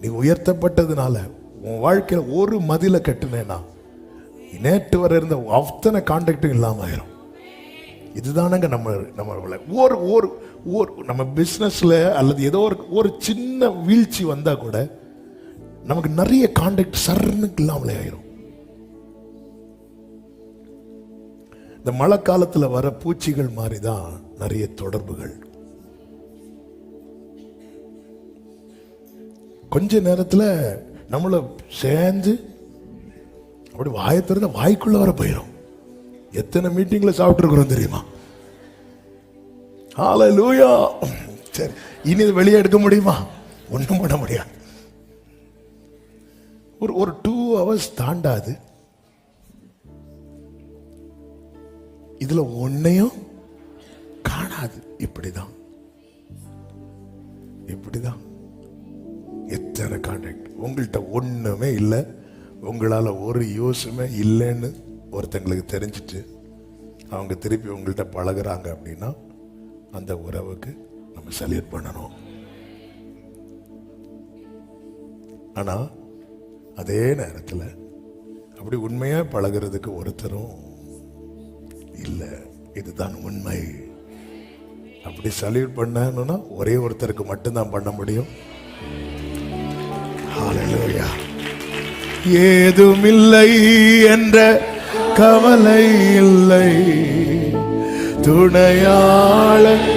நீ உயர்த்தப்பட்டதுனால உன் வாழ்க்கையில ஒரு மதில கட்டுனேனா நேற்று வரை இருந்த அத்தனை கான்டாக்டும் இல்லாம ஆயிரும். இதுதானங்க நம்ம ஒரு ஒரு ஒரு நம்ம பிசினஸ்ல அல்லது ஏதோ ஒரு சின்ன வீழ்ச்சி வந்தா கூட நமக்கு நிறைய கான்டாக்ட் சர்னுக்கு இல்லாமலே ஆயிரும். இந்த மழை காலத்துல வர பூச்சிகள் மாதிரிதான் நிறைய தொடர்புகள். கொஞ்ச நேரத்துல நம்மள சேர்ந்து அப்படி வாயை திறந்த வாய்க்குள்ள வர போயிடும். எத்தனை மீட்டிங்ல சாப்பிட்டு இருக்கிறோம் தெரியுமா? ஹல்லேலூயா. சரி, இனி இது வெளியே எடுக்க முடியுமா? ஒண்ணும் பண்ண முடியாது. ஒரு 2 hours தாண்டாது. இதுல ஒன்னையும் காணாது. இப்படிதான் எத்தனை கான்டாக்ட். உங்கள்கிட்ட ஒண்ணுமே இல்லை, உங்களால ஒரு யூஸுமே இல்லைன்னு ஒருத்தங்களுக்கு தெரிஞ்சிட்டு அவங்க திருப்பி உங்கள்கிட்ட பழகுறாங்க அப்படின்னா அந்த உறவுக்கு நம்ம சல்யூட் பண்ணணும். ஆனா அதே நேரத்தில் அப்படி உண்மையா பழகிறதுக்கு ஒருத்தரும் இல்லை. இதுதான் உண்மை. அப்படி சல்யூட் பண்ணணும்னா ஒரே ஒருத்தருக்கு மட்டும்தான் பண்ண முடியும். ஹல்லேலூயா. ஏதுமில்லை என்ற கவலை இல்லை, துணையாளர்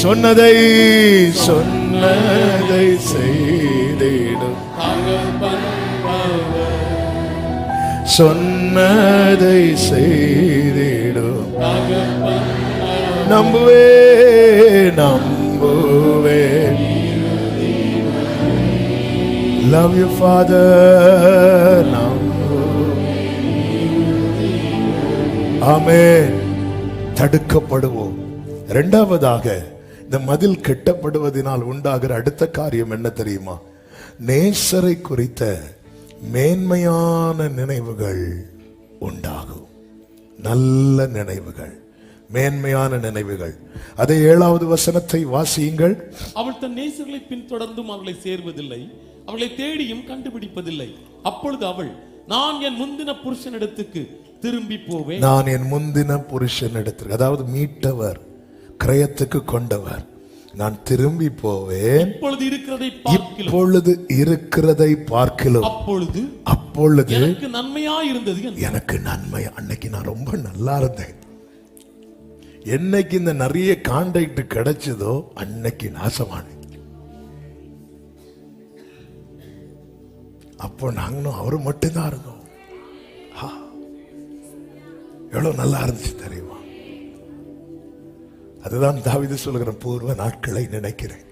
சொன்னதை செய்திடும், சொன்னதை செய்திடும். நம்புவே. Love you, Father. ஆமென். தடுக்கப்படுவோம். இரண்டாவதாக, இந்த மதில் கட்டப்படுவதனால் உண்டாகிற அடுத்த காரியம் என்ன தெரியுமா? நேசரை குறித்த மேன்மையான நினைவுகள் உண்டாகும். நல்ல நினைவுகள், மேன்மையான நினைவுகள். அதை 7வது வசனத்தை வாசியுங்கள். அவள் தன் நேசர்களை பின்தொடர்ந்தும் அவர்களை சேர்வதில்லை, அவளை தேடியும் கண்டுபிடிப்பதில்லை. அப்பொழுது அவள், நான் என் முந்தின புருஷனிடத்துக்கு திரும்பி போவேன். நான் என் முந்தின புருஷனிடத்துக்கு, அதாவது மீட்டவர், கிரயத்துக்கு கொண்டவர், நான் திரும்பி போவேன். இப்பொழுது இருக்கிறதை பார்க்கிலும் இப்பொழுது இருக்கிறதை பார்க்கிலும் அப்பொழுது எனக்கு நன்மையா இருந்தது. எனக்கு நன்மை. அன்னைக்கு நான் ரொம்ப நல்லா இருந்தேன். என்னைக்கு இந்த நிறைய கான்டாக்ட் கிடைச்சதோ அன்னைக்கு நாசமானேன். அப்போ நாங்களும் அவரு மட்டும்தான் இருந்தோம். எவ்வளவு நல்லா இருந்துச்சு தெரியுமா? அதுதான் தாவீது சொல்லுகிற, பூர்வ நாட்களை நினைக்கிறேன்,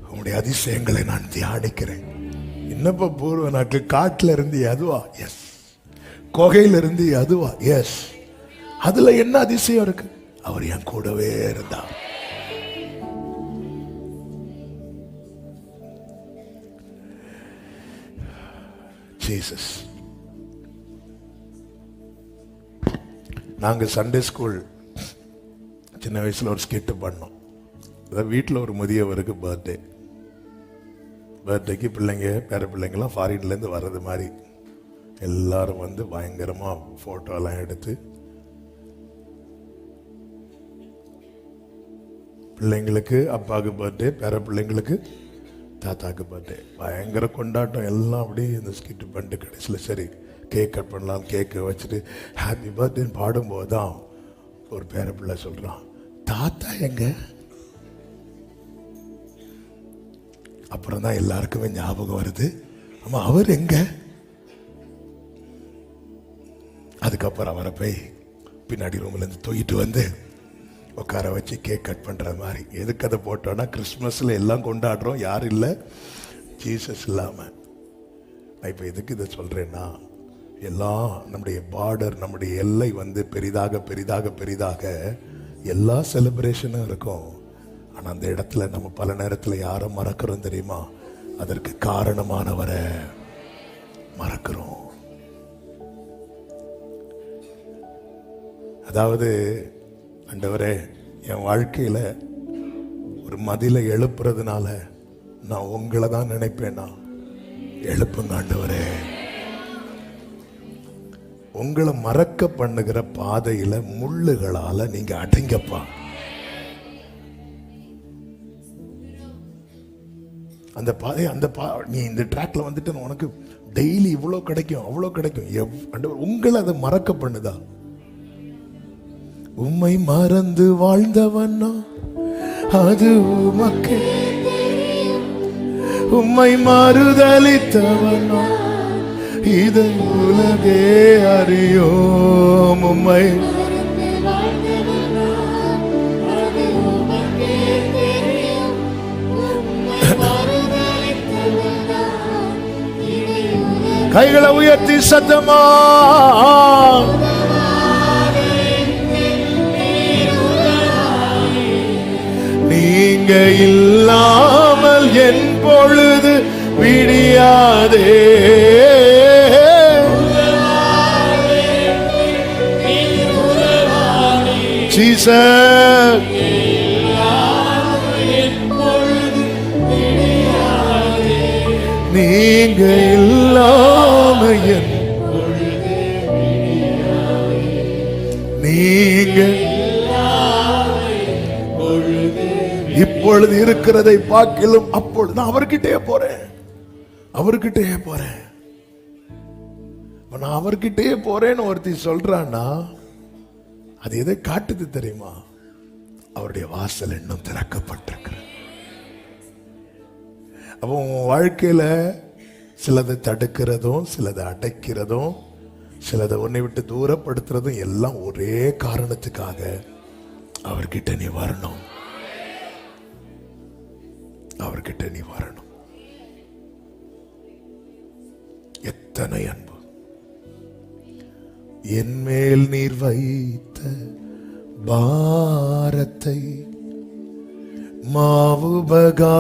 உங்களுடைய அதிசயங்களை நான் தியானிக்கிறேன். என்னப்பா பூர்வ நாட்கள்? காட்டுல இருந்து அதுவா? எஸ். கொகையில இருந்து அதுவா? எஸ். அதுல என்ன அதிசயம் இருக்கு? அவர் என் கூடவே இருந்தார். ஜீசஸ். நாங்க சண்டே ஸ்கூல் சின்ன வயசுல ஒரு ஸ்கிட் பண்ணோம். வீட்டில் ஒரு முதியவருக்கு பர்த்டேக்கு பிள்ளைங்க பேர பிள்ளைங்கெல்லாம் ஃபாரின்லேருந்து வர்றது மாதிரி எல்லாரும் வந்து பயங்கரமா போட்டோலாம் எடுத்து, பிள்ளைங்களுக்கு அப்பாவுக்கு பர்த்டே, பேர பிள்ளைங்களுக்கு தாத்தாக்கு பர்த்டே, பயங்கர கொண்டாட்டம். எல்லாம் அப்படியே இந்த ஸ்கிட் பண்ணிட்டு கடைசியில் சரி கேக் கட் பண்ணலாம். கேக்கை வச்சுட்டு ஹாப்பி பர்த்டேன்னு பாடும்போது தான் ஒரு பேர பிள்ளை சொல்றான், தாத்தா எங்க? அப்புறம் தான் எல்லாருக்குமே ஞாபகம் வருது, ஆமா அவர் எங்க? அதுக்கப்புறம் அவரை போய் பின்னாடி ரூம்ல இருந்து தூக்கிட்டு வந்து உட்கார வச்சு கேக் கட் பண்ற மாதிரி. எதுக்கு அதை போட்டோன்னா, கிறிஸ்மஸ்ல எல்லாம் கொண்டாடுறோம், யாரும் இல்லை ஜீசஸ் இல்லாம. நான் இப்போ எதுக்கு இதை சொல்றேன்னா, எல்லாம் நம்முடைய பார்டர், நம்முடைய எல்லை வந்து பெரிதாக பெரிதாக பெரிதாக எல்லா செலிப்ரேஷனும் இருக்கும். ஆனா அந்த இடத்துல நம்ம பல நேரத்தில் யாரை மறக்கிறோம் தெரியுமா? அதற்கு காரணமானவரை மறக்கிறோம். அதாவது, ஆண்டவரே, என் வாழ்க்கையில ஒரு மதிலை எழுப்புறதுனால நான் உங்களை தான் நினைப்பேனா? எழுப்புங்க ஆண்டவரே. உங்களை மறக்க பண்ணுகிற பாதையில முள்ளுகளால நீங்க அடங்கப்பா. அந்த பாதை, நீ இந்த ட்ராக்ல வந்துட்டு உனக்கு டெய்லி இவ்வளோ கிடைக்கும் அவ்வளோ கிடைக்கும். உங்களை அதை மறக்க பண்ணுதா? உம்மை மறந்து வாழ்ந்தவனா அது உமக்கு, உம்மை மறுதலித்தவனா இதை உலகே அறியோம். உம்மை கைகளை உயர்த்தி சத்தமா நீங்க இல்லாமல் என் பொழுது விடியாதே. ஜீசஸ், நீங்க இல்லாம என் நீங்க இப்பொழுது இருக்கிறதை பார்க்கிலும் அப்பொழுது நான் அவர்கிட்டே போறேன். நான் அவர்கிட்டே போறேன்னு ஒருத்தி சொல்றான்னா அது எதை காட்டுது தெரியுமா? அவருடைய வாசல் இன்னும் திறக்கப்பட்டிருக்கு. அப்போ உன் வாழ்க்கையில சிலதை தடுக்கிறதும், சிலதை அடைக்கிறதும், சிலதை உன்னை விட்டு தூரப்படுத்துறதும் எல்லாம் ஒரே காரணத்துக்காக அவர்கிட்ட நீ வரணும். அவர்கிட்ட நீ வரணும். எத்தனை அன்பு! என் மேல் நீர் வைத்த பாரத்தை மாவுபகாரம்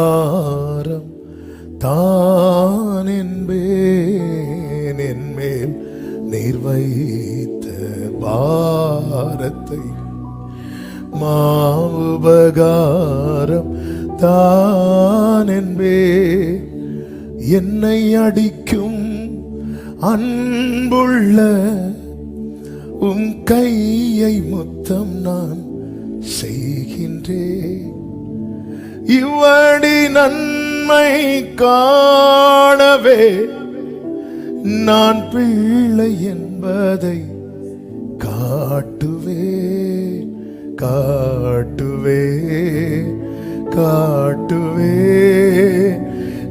தான் என்பேன். என் மேல் நீர் வைத்த பாரத்தை மாவுபகாரம் தான் என்பே. என்னை அடிக்கும் அன்புள்ள உம் கையை முத்தம் நான் செய்கின்றே. இவ்வடி நன்மை காணவே நான் பிள்ளை என்பதை காட்டுவே காட்டுவே காட்டுவே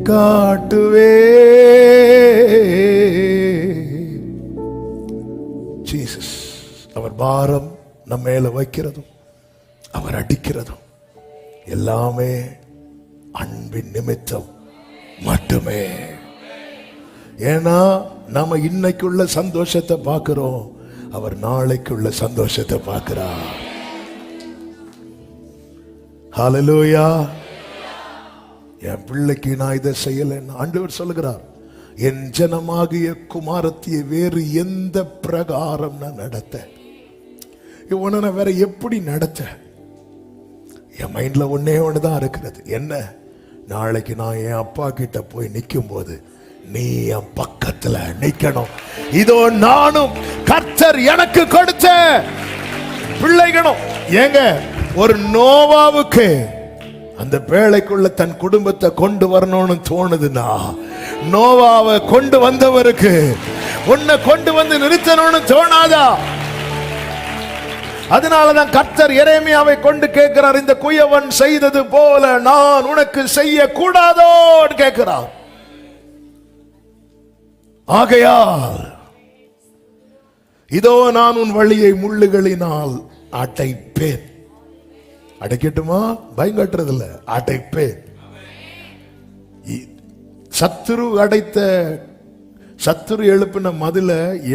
காட்டுவே. ஜீசஸ் அவர் பாரம் நம்ம மேல வைக்கிறதும் அவர் அடிக்கிறதும் எல்லாமே அன்பின் நிமித்தம் மட்டுமே. ஏன்னா நாம இன்னைக்குள்ள சந்தோஷத்தை பார்க்கிறோம், அவர் நாளைக்குள்ள சந்தோஷத்தை பார்க்கிறார். ஹல்லேலூயா. என் பிள்ளைக்கு நான் இதை செய்யலைன்னு ஆண்டவர் சொல்லுகிறார். என் ஜனமாகிய குமாரத்தியை வேறு எந்த பிரகாரம் நான் நடத்த, இவனை நான் வேற எப்படி நடத்த? என் மைண்ட்ல ஒன்னே ஒண்ணுதான் இருக்கிறது. என்ன? நாளைக்கு நான் என் அப்பா கிட்ட போய் நிற்கும் போது நீ என் பக்கத்துல நிக்கணும். இதோ நானும் கர்த்தர் எனக்கு கொடுத்த பிள்ளைகளும். ஏங்க, ஒரு நோவாவுக்கு அந்த பேழைக்குள்ள தன் குடும்பத்தை கொண்டு வரணும்னு தோணுதுன்னா, நோவாவை கொண்டு வந்தவருக்கு உன்னை கொண்டு வந்து நிறுத்தணும்னு தோணாதா? அதனாலதான் கர்த்தர் எரேமியாவை கொண்டு கேட்கிறார், இந்த குயவன் செய்தது போல நான் உனக்கு செய்ய கூடாதோ கேட்கிறார். ஆகையால் இதோ நான் உன் வழியை முள்ளுகளினால் அடைப்பேன். அடைக்கட்டுமா? பயங்கட்டுறது இல்ல, அடைப்பேன். சத்துரு அடைத்த, சத்துரு எழுப்பின மதில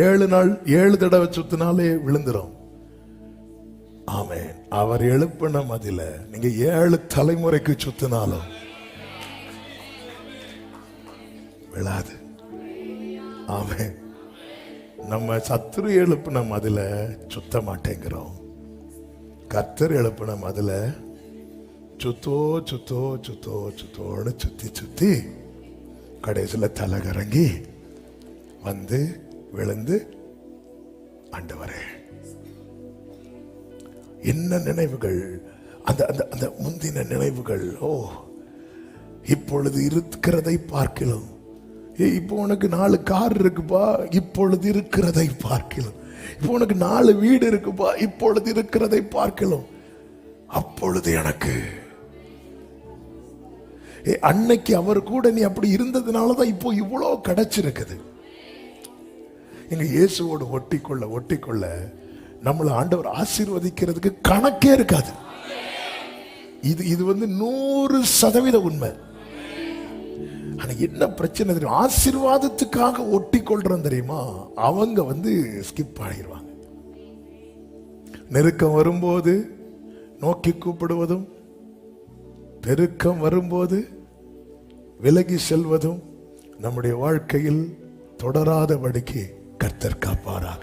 7 நாள் 7 தடவை சுத்தினாலே விழுந்துரும். ஆமென். அவர் எழுப்பின மதில நீங்க 7 தலைமுறைக்கு சுத்தினாலும் விழாது. ஆமென். நம்ம சத்துரு எழுப்பின மதில சுத்த மாட்டேங்கிறோம். கர்த்தர் எழுப்பின மதில சுத்தோ சுத்தோ சுத்தோ சுத்தோடு சுத்தி சுத்தி கடைசியில் தலகரங்கி வந்து விழுந்து, ஆண்டவரே என்ன நினைவுகள், அந்த அந்த அந்த முந்தின நினைவுகள். ஓ, இப்பொழுது இருக்கிறதை பார்க்கலாம். இப்போ உனக்கு 4 கார் இருக்குப்பா, இப்பொழுது இருக்கிறதை பார்க்கலாம். இப்போ உனக்கு 4 வீடு இருக்குப்பா, இப்பொழுது இருக்கிறதை பார்க்கலாம். அப்பொழுது எனக்கு அன்னைக்கு அவர் கூட நீ அப்படி இருந்ததுனாலதான் இப்போ இவ்வளவு கிடைச்சிருக்குது. எங்க இயேசுவோடு ஒட்டிக்கொள்ள ஒட்டிக்கொள்ள நம்மளை ஆண்டவர் ஆசீர்வதிக்கிறதுக்கு கணக்கே இருக்காது. இது 100% உண்மை. ஆனா என்ன பிரச்சனை தெரியும்? ஆசீர்வாதத்துக்காக ஒட்டி கொள்றோம் தெரியுமா, அவங்க ஸ்கிப் ஆகிடுவாங்க. நெருக்கம் வரும்போது நோக்கி கூப்பிடுவதும், பெருக்கம் வரும்போது விலகி செல்வதும் நம்முடைய வாழ்க்கையில் தொடராதபடிக்கு கர்த்தர் காப்பாராக.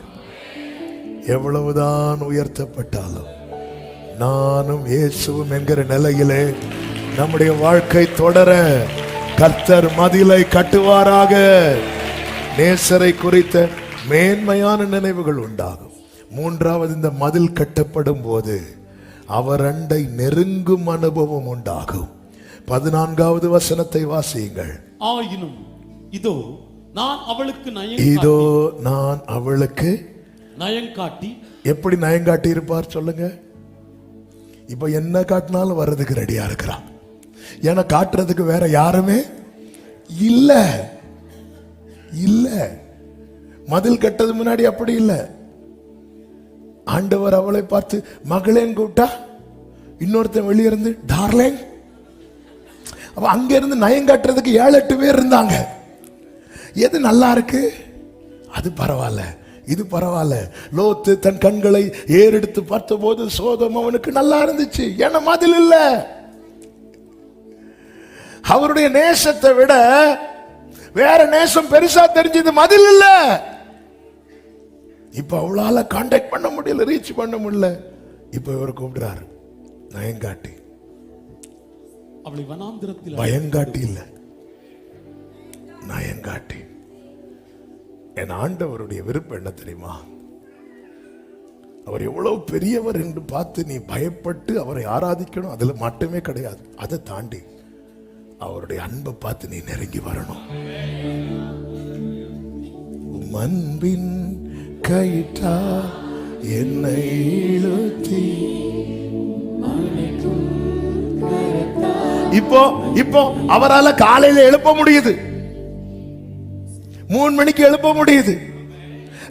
எவ்வளவுதான் உயர்த்தப்பட்டாலும் நானும் இயேசுவும் என்கிற நிலையிலே நம்முடைய வாழ்க்கை தொடர கர்த்தர் மதிலை கட்டுவாராக. நேசரை குறித்த மேன்மையான நினைவுகள் உண்டாகும். 3வது, இந்த மதில் கட்டப்படும் போது அவர் அண்டை நெருங்கும் அனுபவம் உண்டாகும். 14வது வசனத்தை வாசியுங்கள். ஆயினும் இதோ நான் அவளுக்கு நயங்காட்டி. எப்படி நயங்காட்டி இருப்பார் சொல்லுங்க? இப்ப என்ன காட்டினாலும் வர்றதுக்கு ரெடியா இருக்கிறான். ஏன்னா காட்டுறதுக்கு வேற யாருமே இல்ல. மதில் கட்டது முன்னாடி அப்படி இல்ல. ஆண்டவர் அவளை பார்த்து மகளேன்னு கூப்பிட்டா, இன்னொருத்தன் வெளியே இருந்து டார்லிங். அப்ப அங்க இருந்து நயங்காட்டுறதுக்கு 7-8 பேர் இருந்தாங்க. எது நல்லா இருக்கு? அது பரவாயில்ல, இது பரவாயில்ல. லோத்து தன் கண்களை ஏறெடுத்து பார்த்த போது சோதம் அவனுக்கு நல்லா இருந்துச்சு. ஏன்னா மதில் இல்ல. அவருடைய நேசத்தை விட வேற நேசம் பெருசா தெரிஞ்சது, மதில் இல்ல. இப்ப அவளால கான்டாக்ட் பண்ண முடியல, ரீச் பண்ண முடியல. இப்ப இவர் கூப்பிடுறாரு நயங்காட்டி. அவளை வனாந்திரத்தில், பயங்காட்டி இல்ல, நயங்காட்டி. என் ஆண்டவருடைய விருப்பம் என்ன தெரியுமா? அவர் எவ்வளவு பெரியவர் என்று பார்த்து நீ பயப்பட்டு அவரை ஆராதிக்கணும், அதுல மட்டுமே கிடையாது. அதை தாண்டி அவருடைய அன்பை பார்த்து நீ நெருங்கி வரணும். அன்பின் கயிற்றா என்னை இழுத்தி இப்போ அவரால காலையில எழுப்ப முடியுது, 3 மணிக்கு எழுப்ப முடியுது,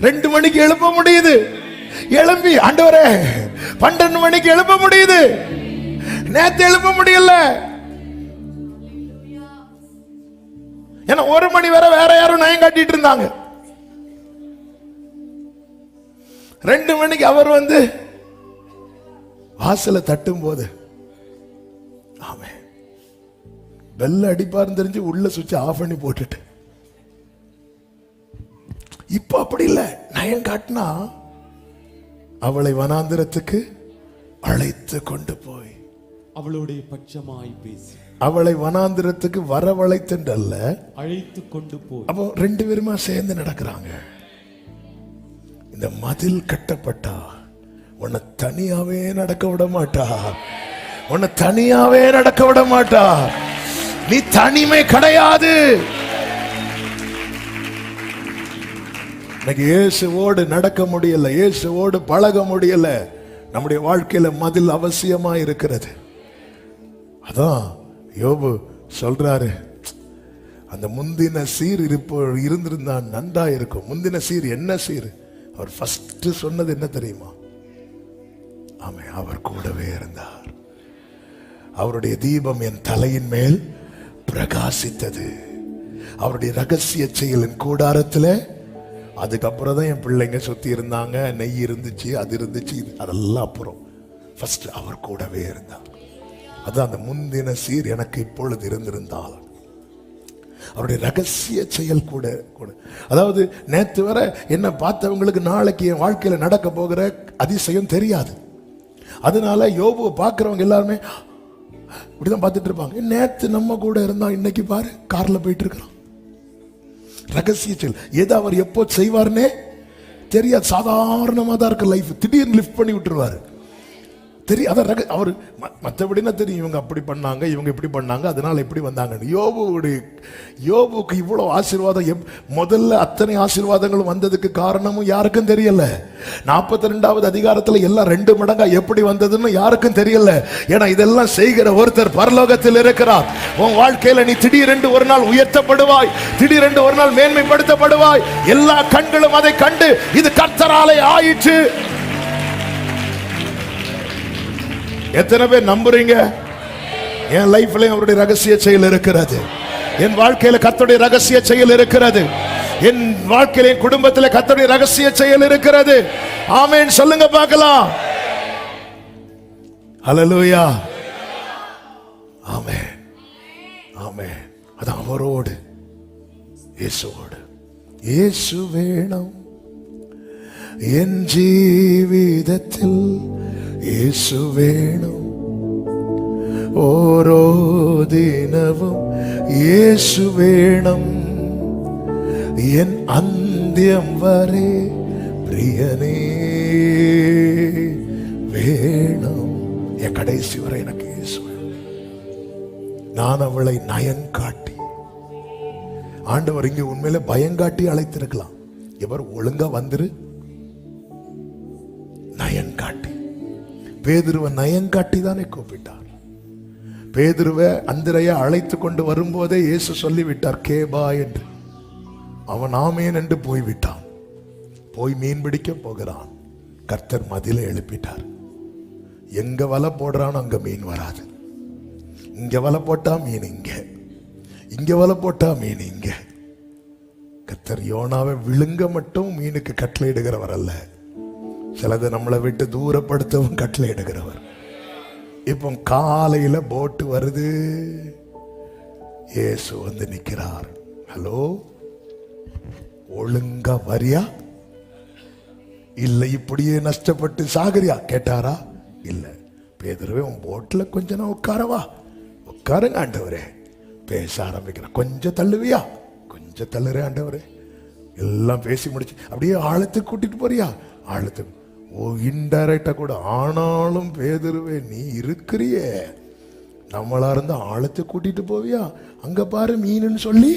2 மணிக்கு எழுப்ப முடியுது. எழுப்பி ஆண்டவரே 12 மணிக்கு எழுப்ப முடியுது. நேத்து எழுப்ப முடியல, ஏன்னா 1 மணி வரை வேற யாரும் நயம் காட்டிட்டு இருந்தாங்க. 2 மணிக்கு அவர் வந்து வாசல தட்டும் போது ஆமே பெல்ல அடிப்பாரு தெரிஞ்சு உள்ள சுவிட்ச் ஆஃப் பண்ணி போட்டுட்டு, இப்ப அப்படி இல்ல. நயம் காட்டினா அவளை வனாந்திரத்துக்கு அழைத்து கொண்டு போய் அவளுடைய பட்சமாய் பேசி அவளை வனாந்திரத்துக்கு வரவழைத்தல்ல, அழைத்து கொண்டு போய். அப்போ 2 பேருமா சேர்ந்து நடக்கிறாங்க. இந்த மதில் கட்டப்பட்டா உன்னை தனியாவே நடக்க விட மாட்டா, உன்னை தனியாவே நடக்க விட மாட்டா. நீ தனிமை கிடையாது. இன்னைக்கு இயேசுவோடு நடக்க முடியல, இயேசுவோடு பழக முடியல. நம்முடைய வாழ்க்கையில மதில் அவசியமா இருக்கிறது. அதான் யோபு சொல்றாரு, அந்த முந்தின சீர் இருந்திருந்தா நன்றா இருக்கும். முந்தின சீர் என்ன சீர்? அவர் ஃபர்ஸ்ட் சொன்னது என்ன தெரியுமா? ஆமென், அவர் கூடவே இருந்தார். அவருடைய தீபம் என் தலையின் மேல் பிரகாசித்தது. அவருடைய ரகசிய செயலின் கூடாரத்தில். அதுக்கப்புறம் தான் என் பிள்ளைங்க சுத்தி இருந்தாங்க, நெய் இருந்துச்சு, அது இருந்துச்சு, அதெல்லாம் அப்புறம். ஃபர்ஸ்ட் அவர் கூடவே இருந்தார். அதான் அந்த முந்தின சீர் எனக்கு இப்பொழுது இருந்திருந்தால். அவருடைய ரகசிய செயல் கூட. அதாவது நேற்று வரை என்ன பார்த்தவங்களுக்கு நாளைக்கு என் வாழ்க்கையில நடக்க போகிற அதிசயம் தெரியாது. அதனால யோபுவை பார்க்கிறவங்க எல்லாருமே இப்படிதான் பார்த்துட்டு இருப்பாங்க. நேற்று நம்ம கூட இருந்தா இன்னைக்கு பாரு கார்ல போயிட்டு இருக்கிறோம். ரகசிய செயல் எது அவர் எப்போ செய்வார்னே தெரியாது. சாதாரணமா தான் இருக்கு லைஃப். திடீர்னு லிஃப்ட் பண்ணி விட்டுருவாரு. தெரியும். அதான் அவர் மற்றபடினா தெரியும், இவங்க அப்படி பண்ணாங்க, இவங்க இப்படி பண்ணாங்க, அதனால எப்படி வந்தாங்க. யோபுக்கு இவ்வளவு ஆசீர்வாதம், முதல்ல அத்தனை ஆசீர்வாதங்களும் வந்ததுக்கு காரணமும் யாருக்கும் தெரியல. 42வது அதிகாரத்துல எல்லாம் 2 மடங்கா எப்படி வந்ததுன்னு யாருக்கும் தெரியல. ஏன்னா இதெல்லாம் செய்கிற ஒருத்தர் பரலோகத்தில் இருக்கிறார். உன் வாழ்க்கையில நீ திடீரென்று ஒரு நாள் உயர்த்தப்படுவாய், திடீரென்று ஒரு நாள் மேன்மைப்படுத்தப்படுவாய். எல்லா கண்களும் அதை கண்டு இது கர்த்தராலே ஆயிற்று. எத்தனை பேர் நம்புறீங்க? என் லைஃப்ல அவருடைய ரகசிய செயல் இருக்கிறது. என் வாழ்க்கையில கர்த்தருடைய ரகசிய செயல் இருக்கிறது. என் வாழ்க்கையில என் குடும்பத்தில் கர்த்தருடைய ரகசிய செயல் இருக்கிறது. ஆமென் சொல்லுங்க பார்க்கலாம். ஹல்லேலூயா. ஆமென் ஆமென். அது அவரோடு, இயேசுவோடு. இயேசு வேணும் என் ஜீவிதத்தில், இயேசு வேணும் ஓரோ தினமும், இயேசு வேணும் என் அந்தியம் வரை, பிரியனே வேணும். என் கடைசி வரை எனக்கு இயேசு வேணும். நான் அவளை நயன் காட்டி, ஆண்டவர் இங்க உண்மையில பயங்காட்டி அழைத்திருக்கலாம். இவர் ஒழுங்கா வந்துரு நயன் காட்டி. பேதுருவை நயங்காட்டி தானே கூப்பிட்டார். பேதுருவை அந்திரைய அழைத்து கொண்டு வரும்போதே இயேசு சொல்லிவிட்டார் கேபா என்று. அவன் ஆமேன் என்று போய்விட்டான். போய் மீன் பிடிக்க போகிறான். கர்த்தர் மதிலை எழுப்பிட்டார். எங்க வலை போடுறானோ அங்க மீன் வராது. இங்க வலை போட்டா மீன் இங்க, இங்க வலை போட்டா மீன் இங்க. கர்த்தர் யோனாவை விழுங்க மட்டும் மீனுக்கு கட்டளை இடுகிறவர் அல்ல, சிலது நம்மளை விட்டு தூரப்படுத்தவும் கட்டளை எடுக்கிறவர். இப்போ காலையில போட்டு வருது, இயேசு வந்து நிற்கிறார். ஹலோ, ஒழுங்கா வரியா இல்ல இப்படியே நஷ்டப்பட்டு சாகரியா கேட்டாரா? இல்ல. பேதுருவே உன் போட்ல கொஞ்சம் நான் உட்காரவா? உட்காருங்க ஆண்டவரே. பேச ஆரம்பிக்கிறேன். கொஞ்சம் தள்ளுவியா? கொஞ்சம் தள்ளுறேன் ஆண்டவரே. எல்லாம் பேசி முடிச்சு அப்படியே ஆழத்துக்கு கூட்டிட்டு போறியா? ஆழத்துக்கு இன்டைரக்டா கூட. ஆனாலும் பேதுருவே, நீ இருக்கிறியே, நம்மளா இருந்தா ஆழத்தை கூட்டிட்டு போவியா? அங்க பாரு மீனுன்னு சொல்லி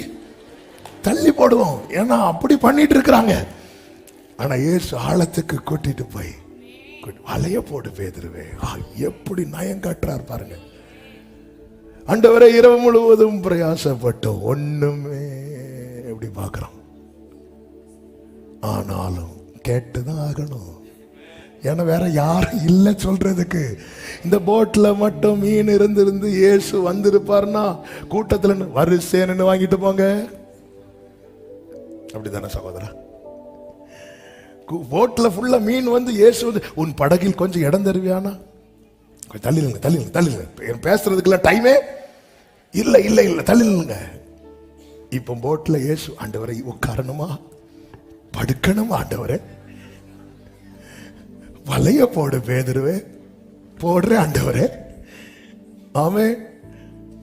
தள்ளி போடுவோம். ஏன்னா அப்படி பண்ணிட்டு இருக்கிறாங்க. ஆனா இயேசு ஆழத்துக்கு கூட்டிட்டு போய் வலைய போடு பேதுருவே. எப்படி நயம் காட்டுறார் பாருங்க. ஆண்டவரே, இரவு முழுவதும் பிரயாசப்பட்டோம், ஒண்ணுமே எப்படி பார்க்கிறோம். ஆனாலும் கேட்டுதான் ஆகணும். ஏன்னா வேற யாரும் இல்லை சொல்றதுக்கு. இந்த போட்ல மட்டும் மீன் இருந்து இயேசு வந்திருப்பாருன்னா கூட்டத்துல வரிசைன்னு வாங்கிட்டு போங்க. அப்படித்தானே சகோதரா? போட்ல ஃபுல்லா மீன் வந்து இயேசு வந்து, உன் படகில் கொஞ்சம் இடம் தருவியானா? தள்ளிடுங்க. பேசுறதுக்குலாம் டைமே இல்ல இல்ல இல்ல, தள்ளிடுங்க. இப்ப போட்ல இயேசு, ஆண்டவரை உட்காரணுமா, படுக்கணுமா? ஆண்டவரே, வலைய போடு பேதுருவே, போடுற ஆண்டவரே. ஆமே,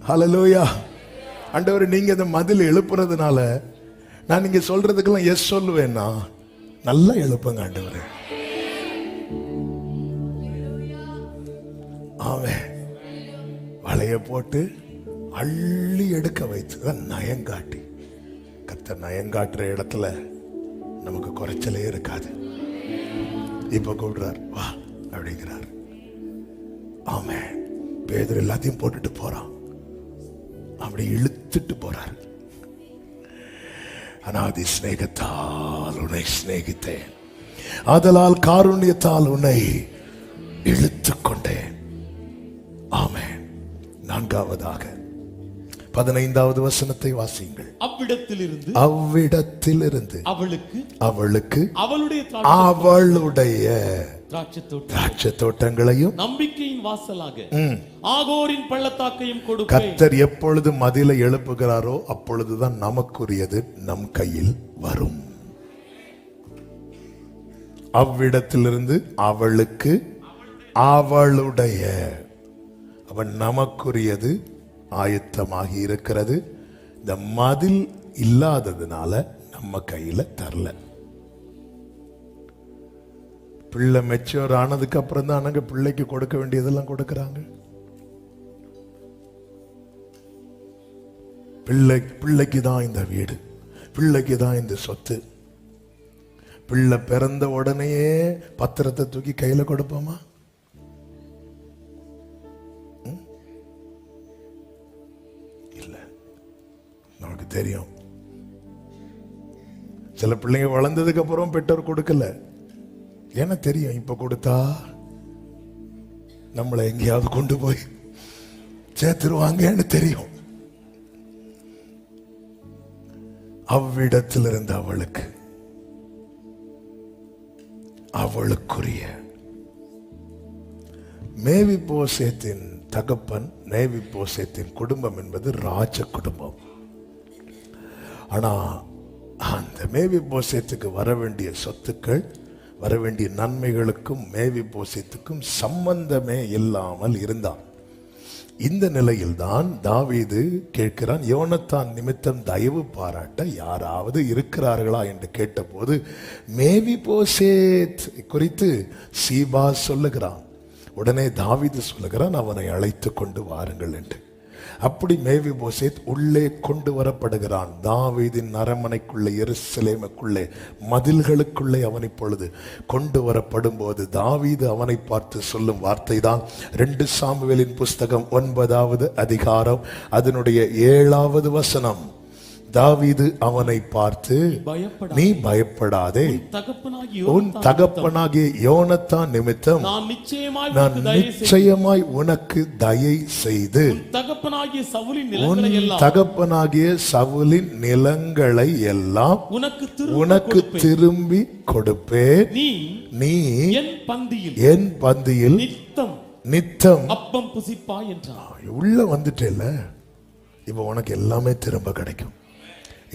ஹல்லேலூயா. ஆண்டவரே, நீங்க இந்த மதில் எழுப்புறதுனால நான் நீங்க சொல்றதுக்கெல்லாம் எஸ் சொல்லுவேன்னா நல்லா எழுப்புங்க ஆண்டவரே. ஆமே, வலைய போட்டு அள்ளி எடுக்க வைத்து நயங்காட்டி. கர்த்தர் நயங்காட்டுற இடத்துல நமக்கு குறைச்சலே இருக்காது. இப்ப கூடுறார், வா அப்படிங்கிறார். ஆமே, பேதுரு எல்லாத்தையும் போட்டுட்டு போறான், அப்படி இழுத்துட்டு போறார். அநாதி சிநேகத்தால் உன்னை சிநேகித்தேன், ஆதலால் காருண்யத்தால் உன்னை இழுத்துக் கொண்டேன். ஆமே. நான்காவதாக 15வது வசனத்தை வாசியுங்கள். அவ்விடத்திலிருந்து அவளுக்கு அவளுடைய திராட்சை தோட்டங்களையும் நம்பிக்கையின் வாசலாக ஆகோரின் பள்ளத்தாக்கையும் கொடுப்பேன். கர்த்தர் எப்பொழுது மதிலை எழுப்புகிறாரோ அப்பொழுதுதான் நமக்குரியது நம் கையில் வரும். அவ்விடத்திலிருந்து அவளுக்கு அவளுடைய, அவன் நமக்குரியது ஆயத்தமாகி இருக்கிறது. இந்த மதில் இல்லாததுனால நம்ம கையில தரல. பிள்ளை மெச்சூர் ஆனதுக்கு அப்புறம் தான் நாங்க பிள்ளைக்கு கொடுக்க வேண்டியதெல்லாம் கொடுக்கறாங்க. பிள்ளைக்கு தான் இந்த வீடு, பிள்ளைக்கு தான் இந்த சொத்து. பிள்ளை பிறந்த உடனேயே பத்திரத்தை தூக்கி கையில கொடுப்போமா? இல்ல. நமக்கு தெரியும், சில பிள்ளைங்க வளர்ந்ததுக்கு அப்புறம் பெற்றோர் கொடுக்கல. ஏன்னா தெரியும், இப்ப கொடுத்தா நம்மளை எங்கேயாவது கொண்டு போய் சேர்த்துருவாங்கன்னு தெரியும். அவ்விடத்திலிருந்து அவளுக்கு அவளுக்குரிய. மேவிபோசேத்தின் தகப்பன், மேவிபோசேத்தின் குடும்பம் என்பது ராஜ குடும்பம். ஆனா அந்த மேவிபோசேத்துக்கு வர வேண்டிய சொத்துக்கள், வர வேண்டிய நன்மைகளுக்கும் மேவிபோசேத்துக்கும் சம்பந்தமே இல்லாமல் இருந்தான். இந்த நிலையில்தான் தாவீது கேட்கிறான், யோனத்தான் நிமித்தம் தயவு பாராட்ட யாராவது இருக்கிறார்களா என்று கேட்டபோது மேவிபோசேத் குறித்து சீபா சொல்லுகிறான். உடனே தாவீது சொல்லுகிறான், அவனை அழைத்து கொண்டு வாருங்கள் என்று. அப்படி மேவிபோசேத் உள்ளே கொண்டு வரப்படுகிறான். தாவீதின் அரண்மனைக்குள்ளே, எருசலேமுக்குள்ளே, மதில்களுக்குள்ளே அவன் இப்பொழுது கொண்டு வரப்படும் போது தாவீது அவனை பார்த்து சொல்லும் வார்த்தை தான் 2 சாமுவேலின் புஸ்தகம் 9வது அதிகாரம் அதனுடைய 7வது வசனம். தாவீது அவனை பார்த்து, நீ பயப்படாதே, உன் தகப்பனாகிய யோனத்தான் நிமித்தம் நான் நிச்சயமாய் உனக்கு தயை செய்து உன் தகப்பனாகிய சவுலின் நிலங்களை எல்லாம் உனக்கு திரும்பி கொடுப்பேன். நீ என் பந்தியில் நித்தம் அப்பம் புசிப்பாய் என்றார். உள்ள வந்துட்டேல, இப்ப உனக்கு எல்லாமே திரும்ப கிடைக்கும்.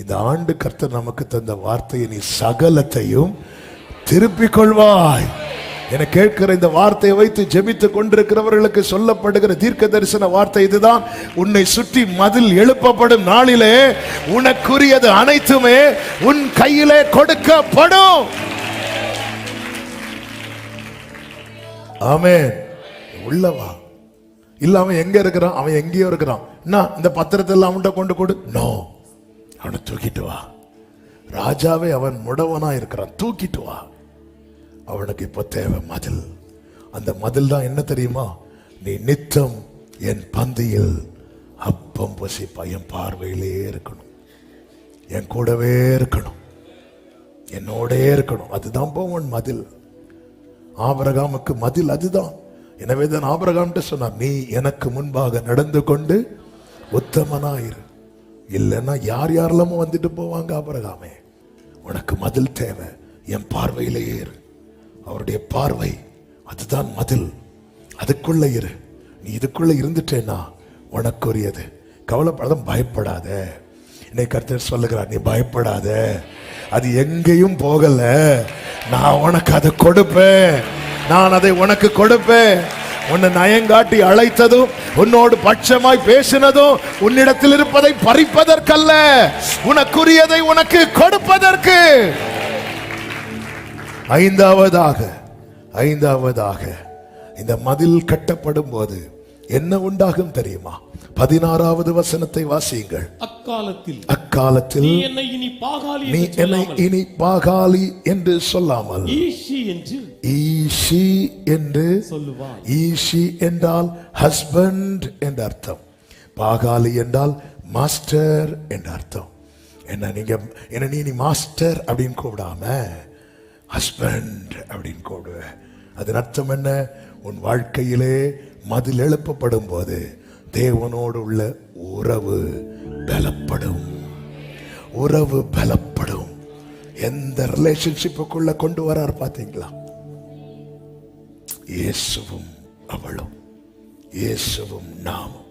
இந்த ஆண்டு கர்த்தர் நமக்கு தந்த வார்த்தையை நீ சகலத்தையும் திருப்பிக் கொள்வாய் என கேட்கிற இந்த வார்த்தையை வைத்து ஜெபித்துக் கொண்டிருக்கிறவர்களுக்கு சொல்லப்படுகிற தீர்க்க தரிசன வார்த்தை இதுதான். உன்னை சுற்றி மதில் எழுப்பப்படும் நாளிலே உனக்குரியது அனைத்துமே உன் கையிலே கொடுக்கப்படும். ஆமென். உள்ளவா இல்ல அவன் எங்க இருக்கிறான், அவன் எங்கேயோ இருக்கிறான். இந்த பத்திரத்தை எல்லாம் அவன்கிட்ட கொண்டு கொடு. நோ, அவனை தூக்கிட்டு வா. ராஜாவே அவன் முடவனா இருக்கிறான், தூக்கிட்டு வா. அவனுக்கு இப்ப தேவை மதில். அந்த மதில் தான் என்ன தெரியுமா? நீ நித்தம் என் பந்தியில் அப்பம் புசிப்பா. என் பார்வையிலே இருக்கணும், என் கூடவே இருக்கணும், என்னோடே இருக்கணும். அதுதான் போவன் மதில். ஆபிரகாமுக்கு மதில் அதுதான். எனவே தான் ஆபிரகாம் சொன்னார், நீ எனக்கு முன்பாக நடந்து கொண்டு உத்தமனாயிரு. இல்லைன்னா யாரெல்லாமோ வந்துட்டு போவாங்க. ஆபிரகாமே, உனக்கு மதில் தேவை, என் பார்வையிலே இரு. அவருடைய பார்வை அதுதான் மதில். அதுக்குள்ள இரு. நீ இதுக்குள்ள இருந்துட்டேன்னா உனக்குரியது. கவலைப்படாத, பயப்படாத. இன்னைக்கு கர்த்தர் சொல்லுகிறார், நீ பயப்படாத, அது எங்கேயும் போகல. நான் உனக்கு அதை கொடுப்பேன், நான் அதை உனக்கு கொடுப்பேன். உன்னை நயங்காட்டி அழைத்ததும், உன்னோடு பட்சமாய் பேசினதும் உன்னிடத்தில் இருப்பதை பறிப்பதற்கல்ல, உனக்குரியதை உனக்கு கொடுப்பதற்கு. ஐந்தாவதாக இந்த மதில் கட்டப்படும் போது என்ன உண்டாகும் தெரியுமா? 16வது வசனத்தை வாசியுங்கள். அக்காலத்தில் நீ என்னை இனி பாகாலி என்று சொல்லாமல் ஈஷி என்று சொல்லுவாய். ஈஷி என்றால் ஹஸ்பண்ட் என்று அர்த்தம். பாகாலி என்றால் மாஸ்டர் என்று அர்த்தம். என்ன நீ மாஸ்டர் அப்படின்னு கூப்பிடாம ஹஸ்பண்ட் அப்படின்னு கூப்பிடுவ. அதன் அர்த்தம் என்ன? உன் வாழ்க்கையிலே மதில் எழுப்பப்படும் போது தேவனோடு உள்ள உறவு பலப்படும். உறவு பலப்படும். எந்த ரிலேஷன்ஷிப்புக்குள்ள கொண்டு வரார் பாத்தீங்களா? இயேசுவும் அவளும், இயேசுவும் நாமும்.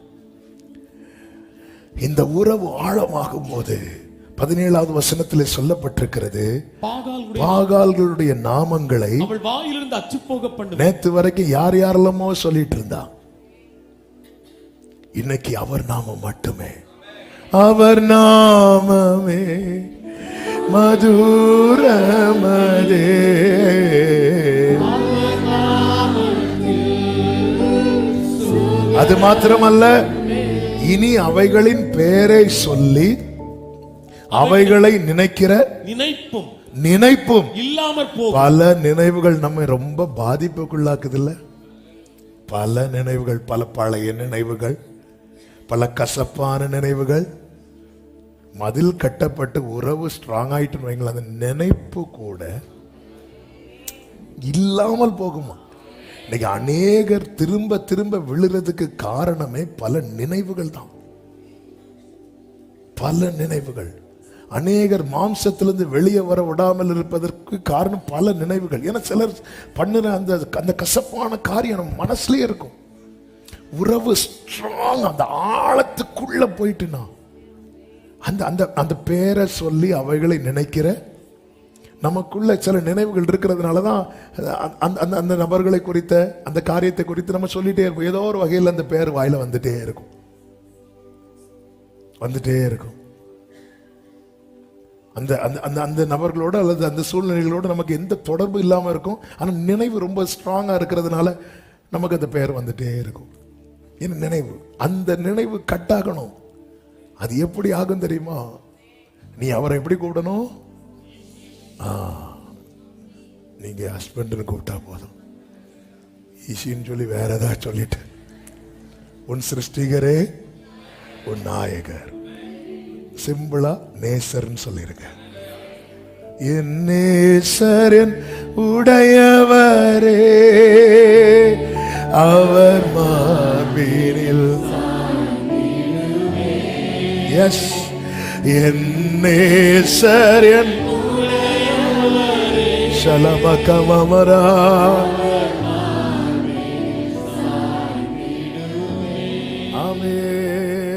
இந்த உறவு ஆழமாகும் போது 17வது வசனத்திலே சொல்லப்பட்டிருக்கிறது, பாகால்களுடைய நாமங்களை அவள் வாயிலிருந்து அச்சு போக பண்ணு. நேத்து வரைக்கும் யாரெல்லாமோ சொல்லிட்டு இருந்தா, இன்னைக்கு அவர் நாமம் மட்டுமே. அவர் நாமமே மதுரமதே. அது மாத்திரமல்ல, இனி அவைகளின் பெயரை சொல்லி அவைகளை நினைக்கிற நினைப்பும் இல்லாமற் போகும். பல நினைவுகள் நம்ம ரொம்ப பாதிப்புக்குள்ளாக்குது இல்ல? பல நினைவுகள், பல பழைய நினைவுகள், பல கசப்பான நினைவுகள். மதில் கட்டப்பட்டு உறவு ஸ்ட்ராங் ஆயிட்டு வைங்களா, அந்த நினைப்பு கூட இல்லாமல் போகுமா? இன்னைக்கு அநேகர் திரும்ப திரும்ப விழுறதுக்கு காரணமே பல நினைவுகள் தான். பல நினைவுகள். அநேகர் மாம்சத்திலிருந்து வெளியே வர விடாமல் இருப்பதற்கு காரணம் பல நினைவுகள். ஏன்னா சிலர் பண்ணுற அந்த கசப்பான காரியம் நம்ம மனசுலயே இருக்கும். உறவு ஸ்ட்ராங், அந்த ஆழத்துக்குள்ள போயிட்டுனா அந்த பேரை சொல்லி அவைகளை நினைக்கிற நமக்குள்ள சில நினைவுகள் இருக்கிறதுனாலதான் அந்த நபர்களை குறித்த அந்த காரியத்தை குறித்து நம்ம சொல்லிட்டே இருப்போம். ஏதோ ஒரு வகையில் அந்த பேர் வாயில வந்துட்டே இருக்கும். அந்த நபர்களோட அல்லது அந்த சூழ்நிலைகளோட நமக்கு எந்த தொடர்பு இல்லாம இருக்கும். ஆனா நினைவு ரொம்ப ஸ்ட்ராங்கா இருக்கிறதுனால நமக்கு அந்த பெயர் வந்துட்டே இருக்கும். என்ன நினைவு? அந்த நினைவு கட்டாகணும். அது எப்படி ஆகும் தெரியுமா? நீ அவரை எப்படி கூப்பிடணும்? நீங்க ஹஸ்பண்ட்னு கூப்பிட்டா போதும். ஈசின்னு சொல்லி வேற ஏதாவது சொல்லிட்டு, உன் சிருஷ்டிகரே, உன் நாயகர், சிம்பிளா நேசர்ன்னு சொல்லிருக்க. என் நேசரன் உடையவரே, அவர் மார்பினில். எஸ், என் நேசரன் சலமகமரா. ஆமென்.